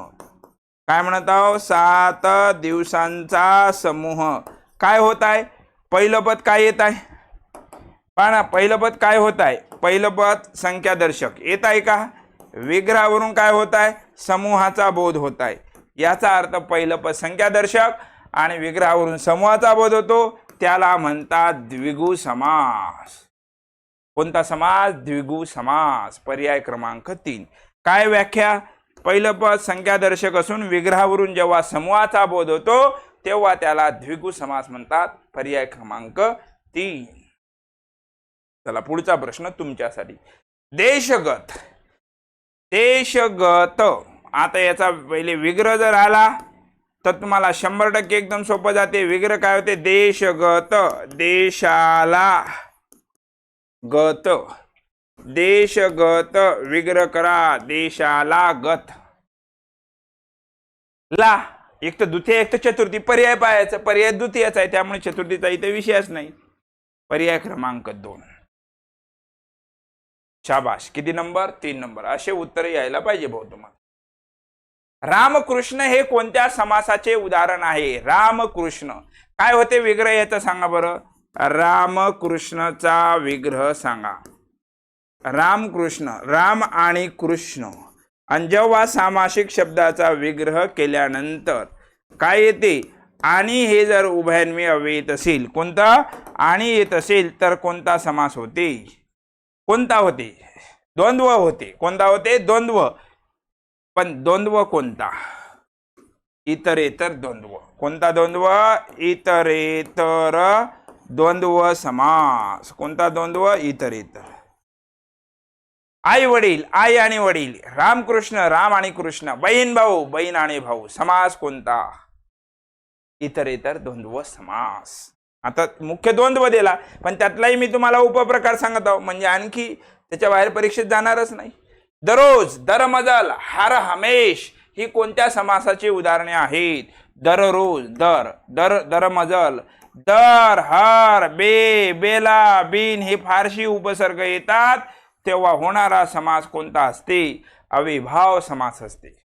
काय म्हणत आहो? 7 दिवसांचा समूह. काय होत आहे? पहिलं पद काय येत आहे? पण पहिलं पद काय होत आहे? पहिलं पद संख्यादर्शक येत आहे का? विग्रहावरून काय होत आहे? समूहाचा बोध होत आहे. याचा अर्थ पहिलं पद संख्यादर्शक आणि विग्रहावरून समूहाचा बोध होतो, त्याला म्हणतात द्विगु समास. कोणता समास? द्विगु समास. पर्याय क्रमांक 3. काय व्याख्या? पहिलं पद संख्यादर्शक असून विग्रहावरून जेव्हा समूहाचा बोध होतो तेव्हा त्याला द्विगु समास म्हणतात. पर्याय क्रमांक 3. चला पुढचा प्रश्न तुमच्यासाठी. देशगत. देशगत. आता याचा पहिले विग्रह जर आला तर तुम्हाला 100% एकदम सोपं जाते. विग्रह काय होते? देशगत. देशाला गत. देशगत विग्रह करा. देशाला गत. ला एक तर द्वितीय एक तर चतुर्थी. पर्याय पाहायचा. पर्याय द्वितीयच आहे त्यामुळे चतुर्थीचा इथे विषयच नाही. पर्याय क्रमांक 2. शाबाश. किती नंबर? 3 नंबर. असे उत्तर यायला पाहिजे भाऊ तुम्हाला. रामकृष्ण हे कोणत्या समासाचे उदाहरण आहे? रामकृष्ण काय होते विग्रह याचा सांगा बरं. रामकृष्णचा विग्रह सांगा. रामकृष्ण. राम आणि कृष्ण. आणि जेव्हा सामासिक शब्दाचा विग्रह केल्यानंतर काय येते? आणि हे जर उभयान्वी अव्यय येत असेल. कोणता? आणि येत असेल तर कोणता समास होते? कोणता होते? द्वंद्व होते. कोणता होते? द्वंद्व. पण द्वंद्व कोणता? इतरेतर द्वंद्व. कोणता द्वंद्व? इतरेतर द्वंद्व समास. कोणता द्वंद्व? इतरेतर. आई वडील. आई आणि वडील. रामकृष्ण. राम आणि कृष्ण. बहीण भाऊ. बहीण आणि भाऊ. समास कोणता? इतरेतर द्वंद्व समास. आता मुख्य द्वंद्व दिला पण त्यातलाही मी तुम्हाला उपप्रकार सांगत आहो म्हणजे आणखी त्याच्या बाहेर परीक्षेत जाणारच नाही. दररोज, दरमजल, हर हमेश ही कोणत्या समासाची उदाहरणे आहेत? दररोज, दर, दर, दरमजल, दर, हर, बे, बेला, बिन हे फारशी उपसर्ग येतात तेव्हा होणारा समास कोणता असते? अविभाव समास असते.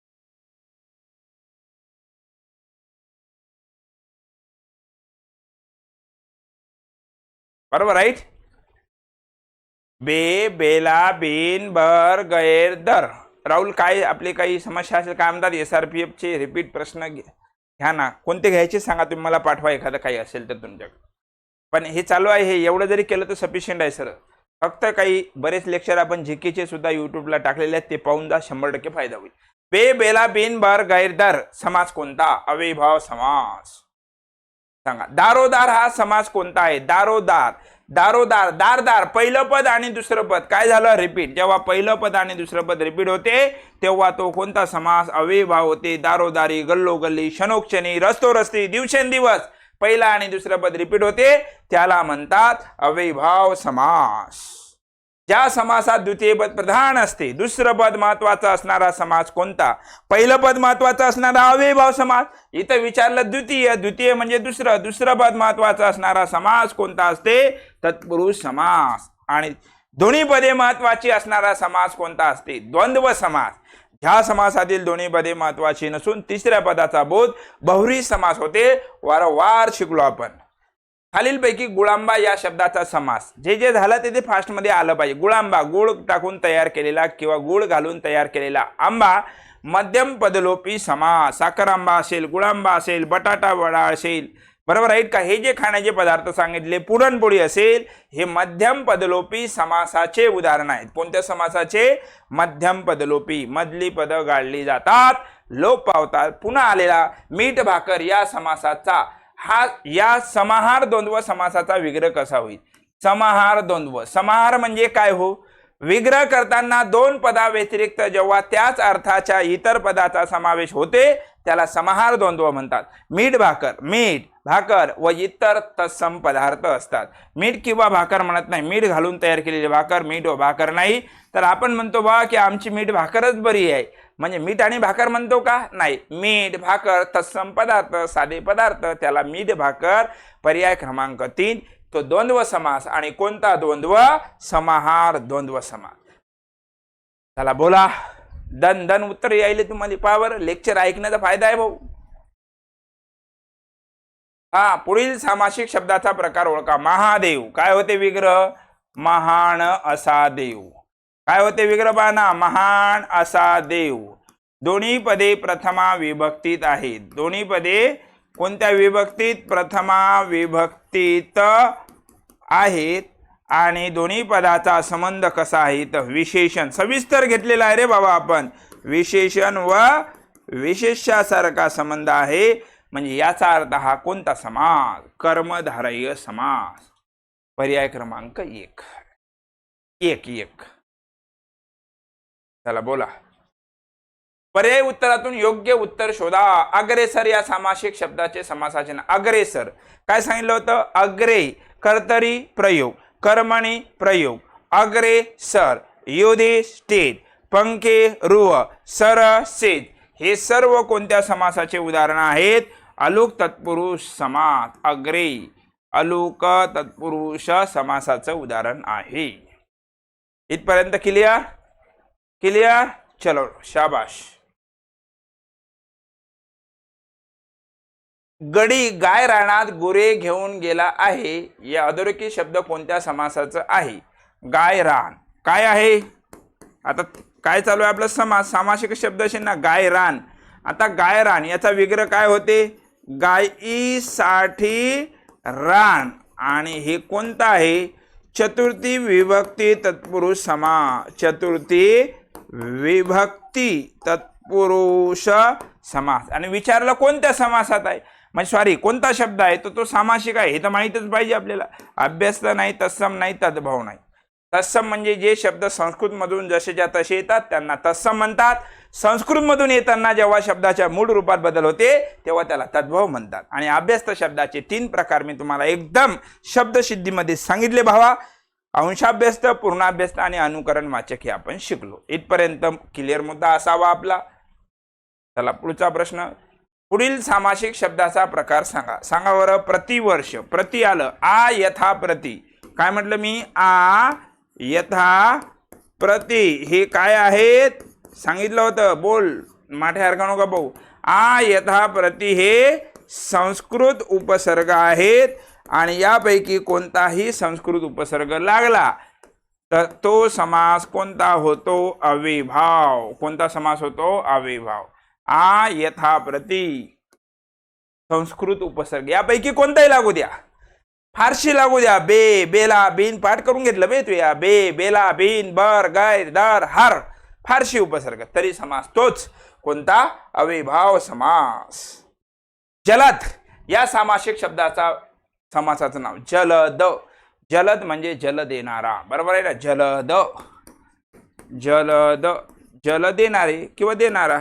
बरोबर राईट. बे, बेला, बिन, बर, गैर, दर. राहुल काय आपली काही समस्या असेल काय म्हणतात? SRPF चे रिपीट प्रश्न घ्या ना, कोणते घ्यायचे सांगा तुम्ही, मला पाठवा एखादं काही असेल तर तुमच्याकडे. पण हे चालू आहे, हे एवढं जरी केलं तर सफिशियंट आहे सर. फक्त काही बरेच लेक्चर आपण जीकेचे सुद्धा युट्यूबला टाकलेले आहेत, ते पाहून जा, 100% फायदा होईल. बे बेला बिन बर गैरदार समास कोणता? अव्ययीभाव समास. सांगा. दारोदार हा समास कोणता आहे? दारोदार, दारोदार, दारदार, पहिलं पद आणि दुसरं पद काय झालं? रिपीट. जेव्हा पहिलं पद आणि दुसरं पद रिपीट होते तेव्हा तो कोणता समास? अव्ययीभाव होते. दारोदारी, गल्लोगल्ली, क्षणोक्षणी, रस्तोरस्ती, दिवसेंदिवस पहिला आणि दुसरं पद रिपीट होते त्याला म्हणतात अव्ययीभाव समास. ज्या समासात द्वितीय पद प्रधान असते, दुसरं पद महत्वाचा असणारा समास कोणता? पहिलं पद महत्वाचा असणारा अव्ययीभाव समास. इथं विचारलं द्वितीय, द्वितीय म्हणजे दुसरं, दुसरं पद महत्वाचा असणारा समास कोणता असते? तत्पुरुष समास. आणि दोन्ही पदे महत्वाची असणारा समास कोणता असते? द्वंद्व समास. ह्या समासातील दोन्ही पदे महत्वाची नसून तिसऱ्या पदाचा बोध बहुव्रीही समास होते. वारंवार शिकलो आपण. खालीलपैकी गुळांबा या शब्दाचा समास. जे जे झालं ते फास्ट मध्ये आलं पाहिजे. गुळांबा, गुळ टाकून तयार केलेला किंवा गुळ घालून तयार केलेला आंबा. मध्यम पदलोपी समास. साखर आंबा असेल, गुळांबा असेल, बटाटा वडा असेल, बरोबर आहेत का? हे जे खाण्याचे पदार्थ सांगितले, पुरणपोळी असेल, हे मध्यम पदलोपी समासाचे उदाहरण आहेत. कोणत्या समासाचे? मध्यम पदलोपी. मधली पद गाळली जातात, लोप पावतात. पुन्हा आलेला मीठ भाकर या समासाचा हा या समाहार द्वंद्व समासाचा विग्रह कसा होईल? समाहार द्वंद्व. समाहार म्हणजे काय हो? विग्रह करताना दोन पदा व्यतिरिक्त जेव्हा त्याच अर्थाच्या इतर पदाचा समावेश होते त्याला समाहार द्वंद्व म्हणतात. मीठ भाकर, मीठ भाकर व इतर तत्सम पदार्थ असतात. मीठ किंवा भाकर म्हणत नाही. मीठ घालून तयार केलेली भाकर मीठ व भाकर नाही. तर आपण म्हणतो बा की आमची मीठ भाकरच बरी आहे, म्हणजे मीठ आणि भाकर म्हणतो का? नाही. मीठ भाकर तत्सम पदार्थ, साधे पदार्थ, त्याला मीठ भाकर. पर्याय क्रमांक 3 तो द्वंद्व समास. आणि कोणता द्वंद्व? समाहार द्वंद्व समास. चला बोला. दन दन उत्तर यायले तुम्हाला. पावर लेक्चर ऐकण्याचा फायदा आहे भाऊ. हा, पुढील सामासिक शब्दाचा प्रकार ओळखा. महादेव. काय होते विग्रह? महान असा देव. काय होते विग्रह? पाहना, महान असा देव. दोन्ही पदे प्रथमा विभक्तीत आहेत. दोन्ही पदे कोणत्या विभक्तीत? प्रथमा विभक्तीत आहेत. आणि दोन्ही पदाचा संबंध कसा आहे? तर विशेषण. सविस्तर घेतलेला आहे रे बाबा आपण. विशेषण व विशेष्यासारखा संबंध आहे. म्हणजे याचा अर्थ हा कोणता समास? कर्मधारय समास. पर्याय क्रमांक 1. 1. चला बोला. पर्याय उत्तरातून योग्य उत्तर शोधा. अग्रेसर या सामासिक शब्दाचे समासाचे नाव. अग्रेसर काय सांगितलं होतं? अग्रे कर्तरी प्रयोग, कर्मणी प्रयोग. अग्रेसर. युधिष्ठिर, पंखे रुव, सर सेज, हे सर्व कोणत्या समासाचे उदाहरण आहेत? अलुक तत्पुरुष समास. अग्रे अलुक तत्पुरुष समासाचं उदाहरण आहे. इथपर्यंत क्लियर? क्लियर? चलो शाबाश. गडी गाय रानात गुरे घेऊन गेला आहे या अधोरेखित शब्द कोणत्या समासाचं आहे? गाय रान. काय आहे? आता काय चालू आहे आपलं? समास. सामासिक शब्द असेल ना, गाय रान. आता गाय रान याचा विग्रह काय होते? गायीसाठी रान. आणि हे कोणता आहे? चतुर्थी विभक्ती तत्पुरुष समास. चतुर्थी विभक्ती तत्पुरुष समास. आणि विचारलं कोणत्या समासात आहे, म्हणजे सॉरी कोणता शब्द आहे, तो सामासिक आहे. हे तर माहीतच पाहिजे आपल्याला. अभ्यस्त नाही, तत्सम नाही, तद्भव नाही. तत्सम म्हणजे जे शब्द संस्कृतमधून जसेच्या तसे येतात त्यांना तत्सम म्हणतात. संस्कृतमधून येताना जेव्हा शब्दाच्या मूळ रूपात बदल होते तेव्हा त्याला तद्भव म्हणतात. आणि अभ्यस्त शब्दाचे 3 प्रकार मी तुम्हाला एकदम शब्दसिद्धीमध्ये सांगितले भावा. अंशाभ्यस्त, पूर्णाभ्यस्त आणि अनुकरण वाचक हे आपण शिकलो. इथपर्यंत क्लिअर मुद्दा असावा आपला. चला पुढचा प्रश्न. पुढील सामासिक शब्दाचा प्रकार सांगा. सांगा बरं. प्रतिवर्ष. प्रति आलं. आ यथा प्रति. काय म्हटलं मी? आ यथा प्रति. हे काय आहेत सांगितलं होतं? बोल, माठ्यासारखा नको भाऊ. आ यथा प्रति हे संस्कृत उपसर्ग आहेत. आणि यापैकी कोणताही संस्कृत उपसर्ग लागला तर तो समास कोणता होतो? अव्ययीभाव. कोणता समास होतो? अव्ययीभाव. आ यथा प्रति. संस्कृत उपसर्ग यापैकी कोणताही लागू द्या, फारशी लागू द्या. बे, बेला, बीन पाठ करून घेतलं बे तू या. बे, बेला, बीन, बर, गाय, दर, हर, फारशी उपसर्ग तरी समास तोच. कोणता? अविभाव समास. जलद या सामासिक शब्दाचा समासाचं नाव जलद. जलद म्हणजे जल देणारा, बरोबर आहे ना. जलद, जलद, जल देणारे किंवा देणारा,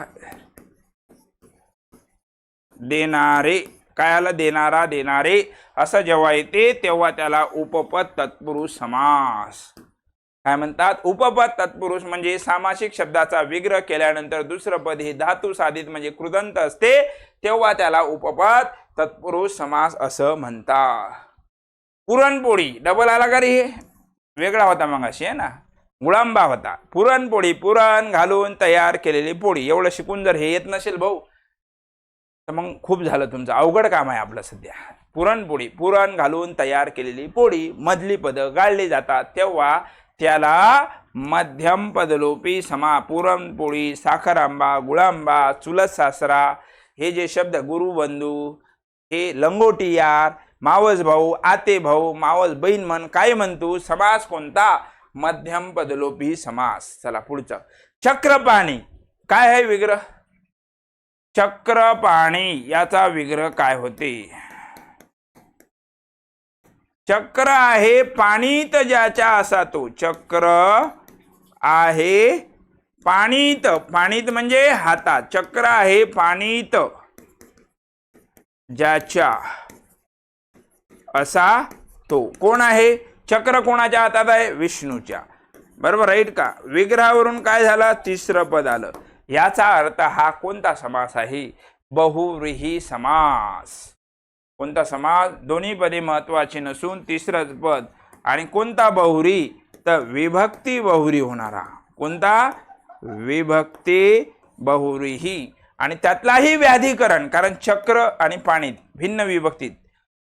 देणारे, काय आलं? देणारा, देणारे असं जेव्हा येते तेव्हा त्याला उपपद तत्पुरुष समास काय म्हणतात? उपपद तत्पुरुष म्हणजे सामासिक शब्दाचा विग्रह केल्यानंतर दुसरं पद हे धातू साधित म्हणजे कृदंत असते तेव्हा त्याला उपपद तत्पुरुष समास असं म्हणतात. पुरणपोळी डबल आला का रे? हे वेगळा होता मगाशी आहे ना, गुळांबा होता. पुरणपोळी, पुरण घालून तयार केलेली पोळी. एवढं शिकून जर हे येत नसेल भाऊ तर मग खूप झालं, तुमचं अवघड काम आहे आपलं सध्या. पुरणपोळी, पुरण घालून तयार केलेली पोळी. मधली पद गाळली जातात तेव्हा त्याला मध्यम पदलोपी समा. पुरणपोळी, साखर आंबा, गुळांबा, चुलत सासरा हे जे शब्द, गुरुबंधू, हे लंगोटी यार, मावस भाऊ, आते भाऊ, मावस बहीण म्हण, काय म्हणतो? समास कोणता? मध्यम पदलोपी समास. चला पुढचं. चक्रपाणी काय आहे विग्रह? चक्रपाणी याचा विग्रह काय होते? चक्र आहे पाणीत ज्याच्या असा तो. चक्र आहे पाणीत, पाणीत म्हणजे हातात. चक्र आहे पाणीत ज्याच्या असा तो. कोण आहे? चक्र कोणाच्या हातात आहे? विष्णूच्या. बरोबर राईट का? विग्रहावरून काय झालं? तिसरं पद आलं. याचा अर्थ हा कोणता समास आहे? बहुव्रीही समास. कोणता समास? दोन्ही पदे महत्वाची नसून तिसरंच पद. आणि कोणता बहुव्री? तर विभक्ती बहुव्री होणारा. कोणता? विभक्ती बहुव्रीही. आणि त्यातलाही व्याधिकरण, कारण चक्र आणि पाणीत भिन्न विभक्तीत,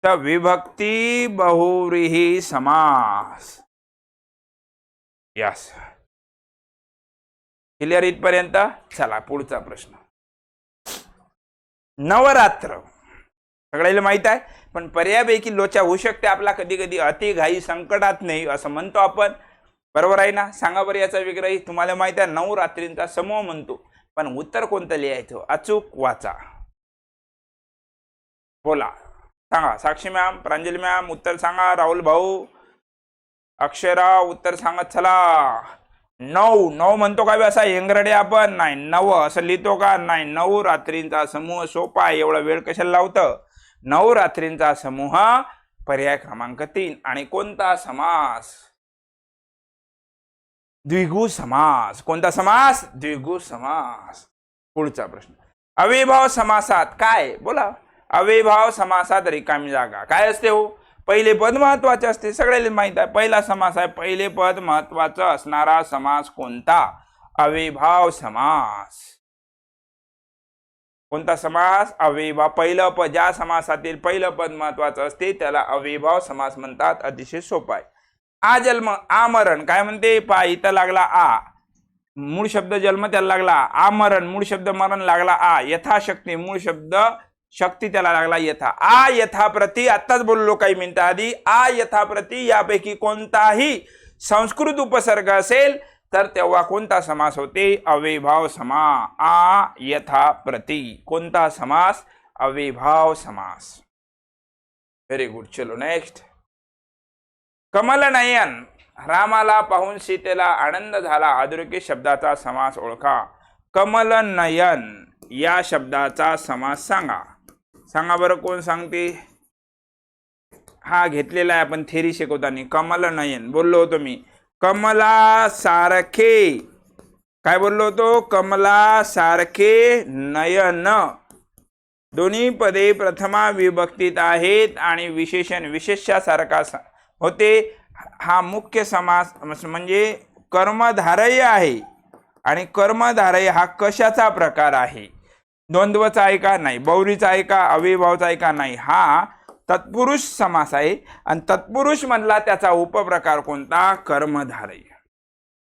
तर विभक्ती बहुव्रीही समास. यस, क्लिअर इथपर्यंत? चला पुढचा प्रश्न. नवरात्र सगळ्याला माहित आहे, पण पर्यायापैकी लोचा होऊ शकते आपला कधी कधी. अति घाई संकटात नाही असं म्हणतो आपण, बरोबर आहे ना? सांगा बरं याचा विग्रह. तुम्हाला माहित आहे नवरात्रींचा समूह म्हणतो, पण उत्तर कोणतं लिहायचं? अचूक वाचा. बोला, सांगा. साक्षी मॅम, प्रांजली मॅम उत्तर सांगा. राहुल भाऊ, अक्षरा उत्तर सांगत चला. नऊ, नऊ म्हणतो का असा एंगरडे आपण? नाही. नव असं लिहितो का? नाही. नऊ रात्रींचा समूह सोपा आहे, एवढा वेळ कशाला लावतं? नऊ रात्रींचा समूह पर्याय क्रमांक 3. आणि कोणता समास? द्विगु समास. कोणता समास? द्विगु समास. पुढचा प्रश्न. अविभाव समासात काय? बोला. अविभाव समासात रिकामी जागा काय असते हो? पहिले पद महत्वाचे असते, सगळ्याला माहित आहे. पहिला समास आहे, पहिले पद महत्वाचं असणारा समास कोणता? अविभाव समास. कोणता समास? अविभाव. पहिलं पद, ज्या समासातील पहिलं पद महत्वाचं असते त्याला अविभाव समास म्हणतात. अतिशय सोपा आहे. आ जन्म, आ मरण काय म्हणते? पा इथं लागला आ, मूळ शब्द जन्म त्याला लागला. आ मरण, मूळ शब्द मरण लागला आ. यथाशक्ती, मूळ शब्द शक्ती त्याला लागला यथा. आ यथाप्रती, आत्ताच बोललो काही मिनिटं आधी. आ यथाप्रती यापैकी कोणताही संस्कृत उपसर्ग असेल तर तेव्हा कोणता समास होते? अविभाव समास. आ यथाप्रती कोणता समास? अविभाव समास. Very good. चलो नेक्स्ट. कमलनयन, रामाला पाहून सीतेला आनंद झाला. अधोरेखित शब्दाचा समास ओळखा. कमलनयन या शब्दाचा समास सांगा. सांगा बरं, कोण सांगते? हा घेतलेला आहे आपण थेरी शिकवताना. कमलनयन बोललो होतो मी. कमला सारखे काय बोललो होतो? कमला सारखे नयन. दोन्ही पदे प्रथमा विभक्तीत आहेत आणि विशेषण विशेष्यासारखा होते. हा मुख्य समास म्हणजे कर्मधारय आहे. आणि कर्मधारय हा कशाचा प्रकार आहे? द्वंद्वचा आहे का? नाही. बहुव्रीचा आहे का? अविभावचा आहे का? नाही. हा तत्पुरुष समास आहे. आणि तत्पुरुष म्हणला त्याचा उपप्रकार कोणता? कर्मधारय.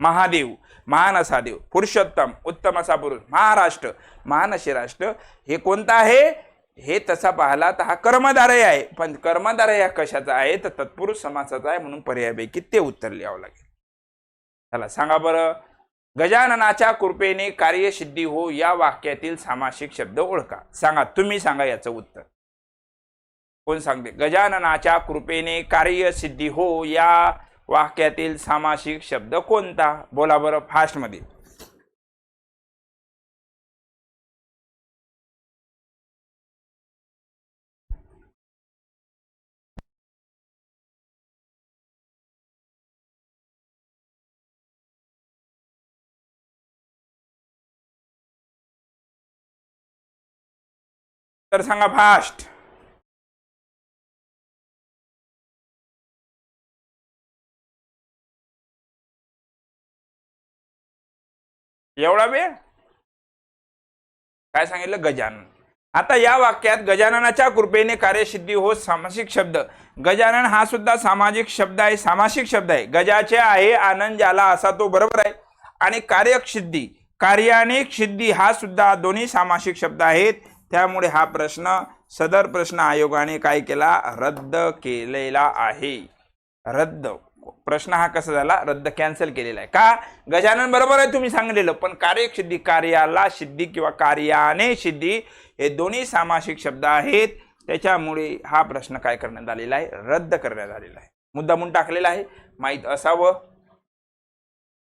महादेव, महान असा देव. पुरुषोत्तम, उत्तम असा पुरुष. महाराष्ट्र, महान असे राष्ट्र. हे कोणतं आहे? हे तसा पाहिला तर हा कर्मधारय आहे, पण कर्मधारय हा कशाचा आहे तर तत्पुरुष समासाचा आहे, म्हणून पर्यायपैकी ते उत्तर लिहावं लागेल. चला सांगा बरं, गजाननाच्या कृपेने कार्यसिद्धी हो या वाक्यातील सामासिक शब्द ओळखा. सांगा, तुम्ही सांगा याचं उत्तर. कोण सांगते? गजाननाच्या कृपेने कार्यसिद्धी हो या वाक्यातील सामासिक शब्द कोणता? बोला बरं फास्ट मध्ये. तर सांगा फास्ट. एवढा वेळ काय सांगितलं? गजानन. आता या वाक्यात गजाननाच्या कृपेने कार्यसिद्धी हो सामासिक शब्द. गजानन हा सुद्धा सामाजिक शब्द आहे, सामासिक शब्द आहे. गजाचे आहे आनंद ज्याला असा तो बरोबर आहे. आणि कार्यसिद्धी, कार्याने सिद्धी हा सुद्धा दोन्ही सामासिक शब्द आहेत. त्यामुळे हा प्रश्न सदर प्रश्न आयोगाने काय केला? रद्द केलेला आहे. रद्द प्रश्न हा कसा झाला? रद्द, कॅन्सल केलेला आहे. का? गजानन बरोबर आहे तुम्ही सांगलेलं, पण कार्यसिद्धी, कार्याला सिद्धी किंवा कार्याने सिद्धी हे दोन्ही सामासिक शब्द आहेत. त्याच्यामुळे हा प्रश्न काय करण्यात आलेला आहे? रद्द करण्यात आलेला आहे. मुद्दा म्हणून टाकलेला आहे, माहित असावं.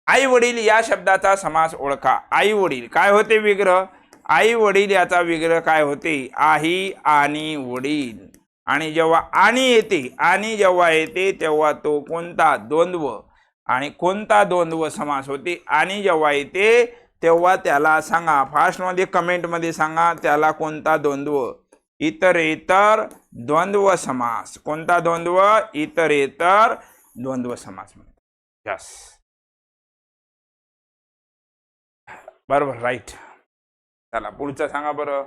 आई वडील या शब्दाचा समास ओळखा. आई वडील काय होते? विग्रह. आई वडील याचा विग्रह काय होते? आई आणि वडील. आणि जेव्हा आणि येते, आणि जेव्हा येते तेव्हा तो कोणता? द्वंद्व. आणि कोणता द्वंद्व समास होते? आणि जेव्हा येते तेव्हा त्याला सांगा, फास्ट मध्ये कमेंट मध्ये सांगा त्याला कोणता द्वंद्व? इतरेतर द्वंद्व समास. कोणता द्वंद्व? इतरेतर द्वंद्व समास. यस, बरोबर, राईट. चला पुढचं सांगा बरं.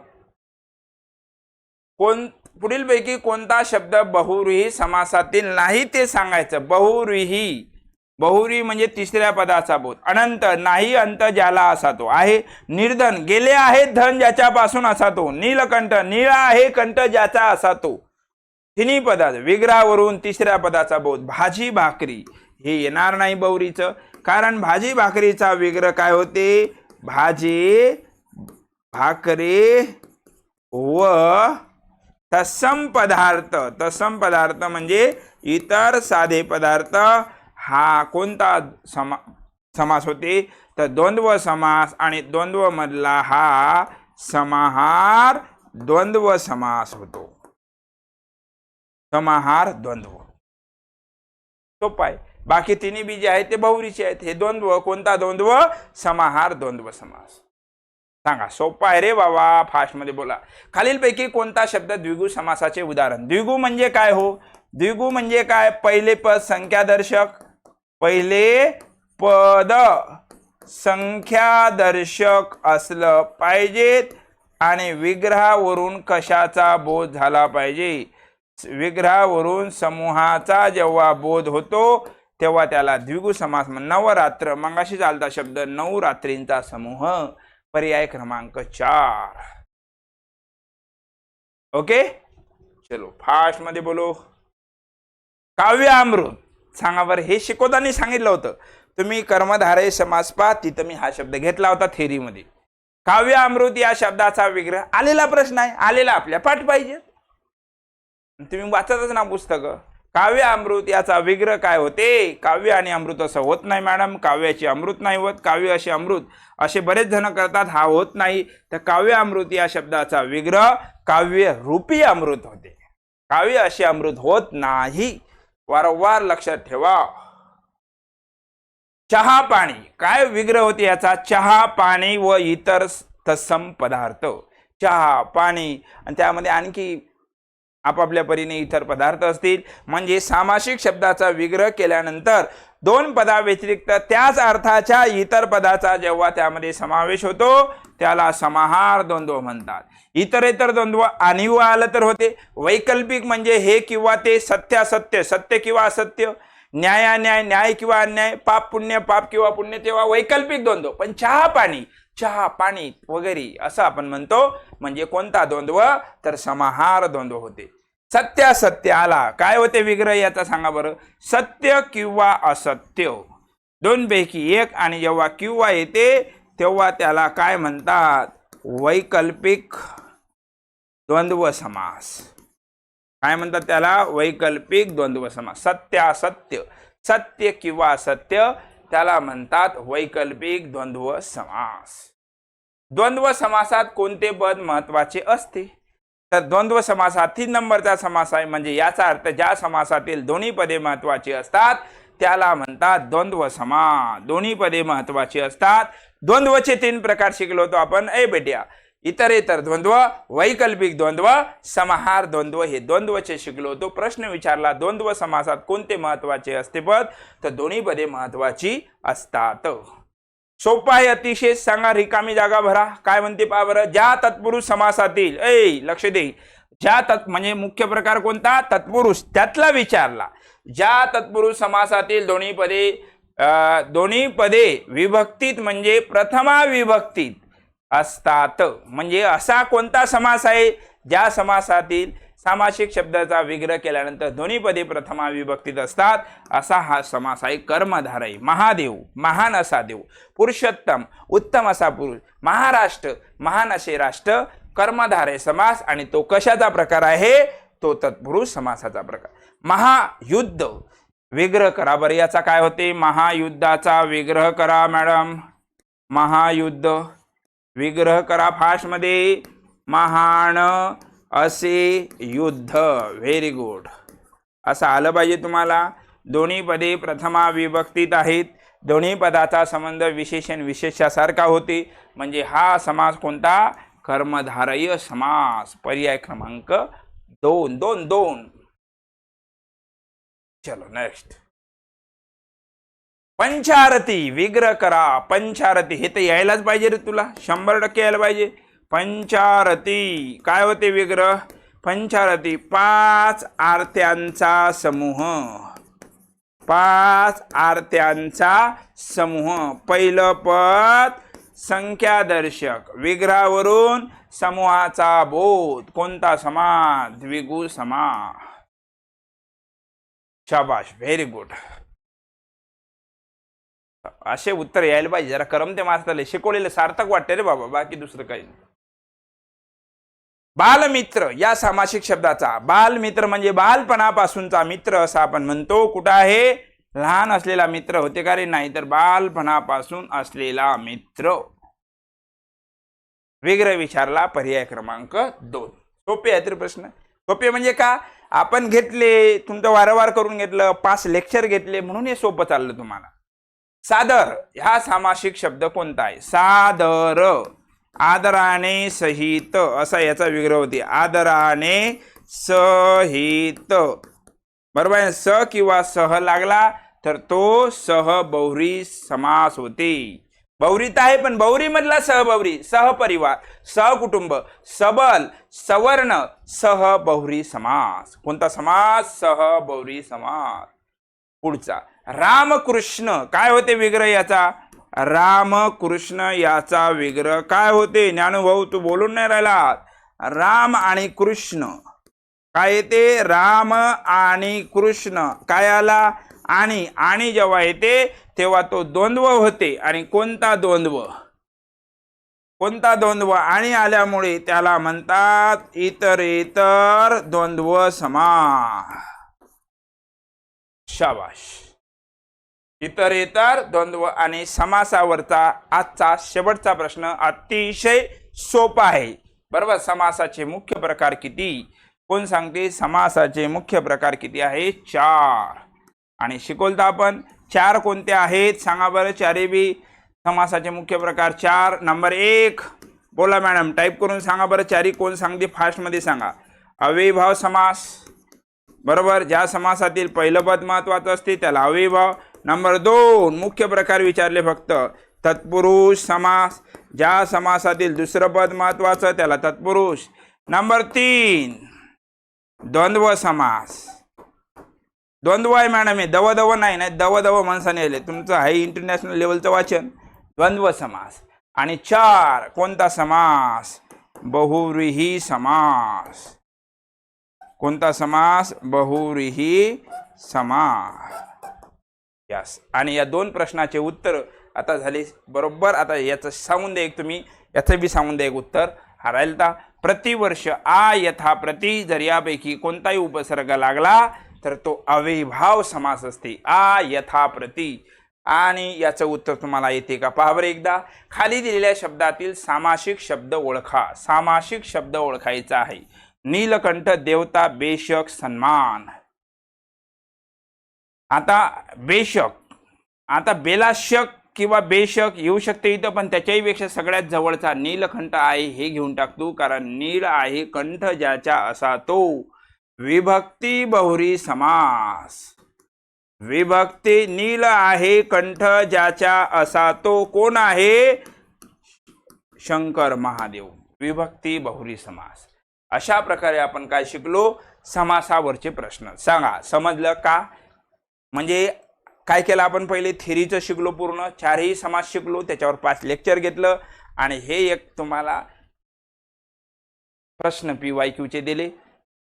पुढीलपैकी कोणता शब्द बहुव्रीही समासातील नाही ते सांगायचं. बहुव्रीही, बहुव्रीही म्हणजे तिसऱ्या पदाचा बोध. अनंत, नाही अंत ज्याला असा तो आहे. निर्धन, गेले आहे धन ज्याच्यापासून असा तो. नीलकंठ, निळा आहे कंठ ज्याचा असा तो. तिन्ही पदात विग्रहावरून तिसऱ्या पदाचा बोध. भाजी भाकरी हे येणार नाही बहुव्रीचं, कारण भाजी भाकरीचा विग्रह काय होते? भाजी भाकरी व तत्सम पदार्थ. तत्सम पदार्थ म्हणजे इतर साधे पदार्थ. हा कोणता समास होते? तर द्वंद्व समास. आणि द्वंद्व मधला हा समाहार द्वंद्व समास होतो. समाहार द्वंद्व. सोपं आहे. बाकी तिन्ही बी जे आहेत ते बहुव्रीचे आहेत. हे द्वंद्व, कोणता द्वंद्व? समाहार द्वंद्व समास. सांगा, सोपा आहे रे बाबा, फास्ट मध्ये बोला. खालीलपैकी कोणता शब्द द्विगु समासाचे उदाहरण? द्विगु म्हणजे काय हो? द्विगु म्हणजे काय? पहिले पद संख्यादर्शक, पहिले पद संख्यादर्शक असलं पाहिजेत. आणि विग्रहावरून कशाचा बोध झाला पाहिजे? विग्रहावरून समूहाचा जेव्हा बोध होतो तेव्हा त्याला द्विगु समास. नवरात्र, मगाशी चालता शब्द नवरात्रींचा समूह. पर्याय क्रमांक 4. ओके, चलो फास्ट मध्ये बोलो. काव्य अमृत. सांगा बरं, हे शिकवताना सांगितलं होतं तुम्ही कर्मधारय समास पहा, तिथं मी हा शब्द घेतला होता थेरी मध्ये. काव्य अमृत या शब्दाचा विग्रह. आलेला प्रश्न आहे, आलेला आपल्या पाठ पाहिजे. तुम्ही वाचतच ना पुस्तक. काव्य अमृत याचा विग्रह काय होते? काव्य आणि अमृत असं होत नाही मॅडम. काव्याची अमृत नाही होत, काव्य असे अमृत असे बरेच जण करतात, हा होत नाही. तर काव्य अमृत या शब्दाचा विग्रह काव्य रूपी अमृत होते. काव्य असे अमृत होत नाही, वारंवार लक्षात ठेवा. चहा पाणी काय विग्रह होते याचा? चहा पाणी व इतर तत्सम पदार्थ. चहा पाणी आणि त्यामध्ये आणखी आपापल्या परीने इतर पदार्थ असतील. म्हणजे सामासिक शब्दाचा विग्रह केल्यानंतर दोन पदा व्यतिरिक्त त्याच अर्थाच्या इतर पदाचा जेव्हा त्यामध्ये समावेश होतो त्याला समाहार द्वंद्व म्हणतात. इतरेतर द्वंद्व आणि व आलं तर होते. वैकल्पिक म्हणजे हे किंवा ते, सत्य असत्य, सत्य किंवा असत्य, न्याय अन्याय, न्याय किंवा अन्याय, पाप पुण्य, पाप किंवा पुण्य, तेव्हा वैकल्पिक द्वंद्व. पण चहा पाणी चहा पाणी वगैरे असं आपण म्हणतो. म्हणजे कोणता द्वंद्व तर समाहार द्वंद्व होते. सत्यासत्य आला काय होते विग्रह याचा सांगा बरं. सत्य किंवा असत्य दोनपैकी एक आणि जेव्हा किंवा येते तेव्हा त्याला काय म्हणतात वैकल्पिक द्वंद्व समास. काय म्हणतात त्याला वैकल्पिक द्वंद्व समास. सत्यासत्य सत्य किंवा असत्य त्याला म्हणतात वैकल्पिक द्वंद्व समास. द्वंद्व समासात कोणते पद महत्वाचे असते तर द्वंद्व समास हा 3 नंबरचा समास आहे. म्हणजे याचा अर्थ ज्या समासातील दोन्ही पदे महत्वाची असतात त्याला म्हणतात द्वंद्व समास. दोन्ही पदे महत्वाची असतात. द्वंद्वचे 3 प्रकार शिकलो होतो आपण. बेट्या इतरेतर द्वंद्व वैकल्पिक द्वंद्व समाहार द्वंद्व हे द्वंद्वचे शिकलो होतो. प्रश्न विचारला द्वंद्व समासात कोणते महत्वाचे असते पद तर दोन्ही पदे महत्वाची असतात. सोपा आहे अतिशय. सांगा रिकामी जागा भरा. काय म्हणते पहा बरं. ज्या तत्पुरुष समासातील लक्ष दे ज्या म्हणजे मुख्य प्रकार कोणता तत्पुरुष त्यातला विचारला. ज्या तत्पुरुष समासातील दोन्ही पदे विभक्तीत म्हणजे प्रथमा विभक्तीत असतात. म्हणजे असा कोणता समास आहे ज्या समासातील सामासिक शब्दाचा विग्रह केल्यानंतर दोन्ही पदे प्रथमा विभक्तीत असतात. असा हा समास आहे कर्मधारय. महादेव महान असा देव. पुरुषोत्तम उत्तम असा पुरुष. महाराष्ट्र महान असे राष्ट्र. कर्मधारय समास आणि तो कशाचा प्रकार आहे तो तत्पुरुष समासाचा प्रकार. महायुद्ध विग्रह करा बरं. याचा काय होते महायुद्धाचा विग्रह करा मॅडम. महायुद्ध विग्रह करा फास्ट मध्ये. महान असे युद्ध. Very good. असं आलं पाहिजे तुम्हाला. दोन्ही पदे प्रथमा विभक्तीत आहेत. दोन्ही पदाचा संबंध विशेषण विशेषासारखा होते. म्हणजे हा समास कोणता कर्मधारय समास. पर्याय क्रमांक 2. चलो नेक्स्ट. पंचारती विग्रह करा. पंचारती हे तर यायलाच पाहिजे रे तुला. 100% यायला पाहिजे. पंचारती काय होते विग्रह. पंचारती 5 आरत्यांचा समूह. 5 आरत्यांचा समूह. पहिलं पद संख्यादर्शक. विग्रहावरून समूहाचा बोध. कोणता समास द्विगु समास. शाबाश व्हेरी गुड. असे उत्तर यायला पाहिजे. जरा करमते मास्तरले शिकवलेले सार्थक वाटते रे बाबा. बाकी दुसरं काही नाही. बालमित्र या सामासिक शब्दाचा बालमित्र म्हणजे बालपणापासूनचा मित्र असं आपण म्हणतो. कुठं आहे लहान असलेला मित्र होते का रे नाही तर बालपणापासून असलेला मित्र. विग्रह विचारला पर्याय क्रमांक 2. सोपे आहे तर प्रश्न. सोपे म्हणजे का आपण घेतले तुमचं वारंवार करून घेतलं 5 लेक्चर घेतले म्हणून हे सोपं चाललं तुम्हाला. सादर हा सामासिक शब्द कोणता आहे. सादर आदराने सहित असा याचा विग्रह होते. आदराने सहित बरोबर आहे. स किंवा सह लागला तर तो सहबहुरी समास होते. बहुरीत आहे पण बहुरी मधला सहबहुरी. सहपरिवार सहकुटुंब सबल सवर्ण सहबहुरी समास. कोणता समास सहबहुरी समास. पुढचा रामकृष्ण काय होते विग्रह याचा. रामकृष्ण याचा विग्रह काय होते. ज्ञानभाऊ तू बोलून नाही राहिला. राम आणि कृष्ण काय येते. राम आणि कृष्ण काय आला आणि जेव्हा येते तेव्हा तो द्वंद्व होते. आणि कोणता द्वंद्व आणि आल्यामुळे त्याला म्हणतात इतरेतर द्वंद्व समास. शाबाश. इतरेतर द्वंद्व आणि समासावरचा आजचा शेवटचा प्रश्न अतिशय सोपा आहे. बरोबर. समासाचे मुख्य प्रकार किती कोण सांगते. समासाचे मुख्य प्रकार किती आहे 4. आणि शिकवलता आपण 4 कोणते आहेत सांगा बरं. चारी बी समासाचे मुख्य प्रकार 4. नंबर 1 बोला मॅडम टाईप करून सांगा बरं. चारी कोण सांगते फास्ट मध्ये सांगा. अव्ययीभाव समास. बरोबर. ज्या समासातील पहिलं पद महत्वाचं असते त्याला अव्ययीभाव. नंबर 2 मुख्य प्रकार विचारले फक्त. तत्पुरुष समास. ज्या समासातील दुसरं पद महत्वाचं त्याला तत्पुरुष. नंबर 3 द्वंद्व समास. द्वंद्व आहे मॅडम हे दव नाही दव माणसाने आले. तुमचं आहे इंटरनॅशनल लेवलचं वाचन. द्वंद्व समास. आणि 4 कोणता समास? बहुव्रीही समास. कोणता समास? बहुव्रीही समास. यस. आणि या 2 प्रश्नाचे उत्तर आता झाले बरोबर. आता याचं सांगून द्या एक, तुम्ही याचं बी सांगून द्या एक उत्तर. हरायला प्रतिवर्ष आ यथा प्रति जर यापैकी कोणताही उपसर्ग लागला तर तो अव्ययीभाव समास असते. आ यथा प्रति. आणि याचं उत्तर तुम्हाला येते का? पहा बरं एकदा. खाली दिलेल्या शब्दातील सामासिक शब्द ओळखा. सामासिक शब्द ओळखायचा आहे. नीलकंठ देवता बेशक सन्मान. आता बेशक, आता बेलाशक किंवा बेशक येऊ शकते इथं, पण त्याच्याही पेक्षा सगळ्यात जवळचा नीलकंठ आहे हे घेऊन टाकतो, कारण नील आहे कंठ ज्याचा असा तो. विभक्ती बहुरी समास. विभक्ती नील आहे कंठ ज्याचा असा तो कोण आहे? शंकर महादेव. विभक्ती बहुरी समास. अशा प्रकारे आपण काय शिकलो? समासावरचे प्रश्न. सांगा समजलं का? म्हणजे काय केलं आपण? पहिले थेरीचं शिकलो, पूर्ण 4ही समास शिकलो, त्याच्यावर 5 लेक्चर घेतलं आणि हे एक तुम्हाला प्रश्न PYQचे दिले.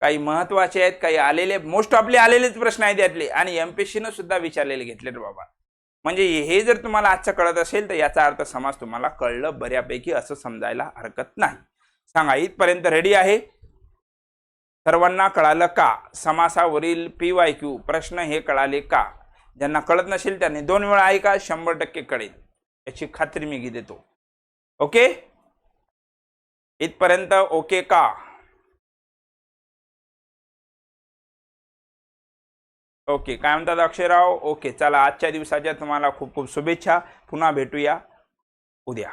काही महत्वाचे आहेत, काही आलेले, मोस्ट ऑफली आलेलेच प्रश्न आहेत त्यातले, आणि MPSC ने सुद्धा विचारलेले घेतले रे बाबा. म्हणजे हे जर तुम्हाला आजचं कळत असेल तर याचा अर्थ समास तुम्हाला कळलं बऱ्यापैकी असं समजायला हरकत नाही. सांगा इथपर्यंत रेडी आहे? सर्वांना कळालं का? समासावरील PYQ प्रश्न हे कळाले का? ज्यांना कळत नसेल त्यांनी 2 वेळा ऐका, 100% कळेल याची खात्री मी देतो. ओके, इथपर्यंत ओके का? ओके, काय म्हणतात अक्षयराव? ओके, चला आजच्या दिवसाच्या तुम्हाला खूप खूप शुभेच्छा. पुन्हा भेटूया उद्या.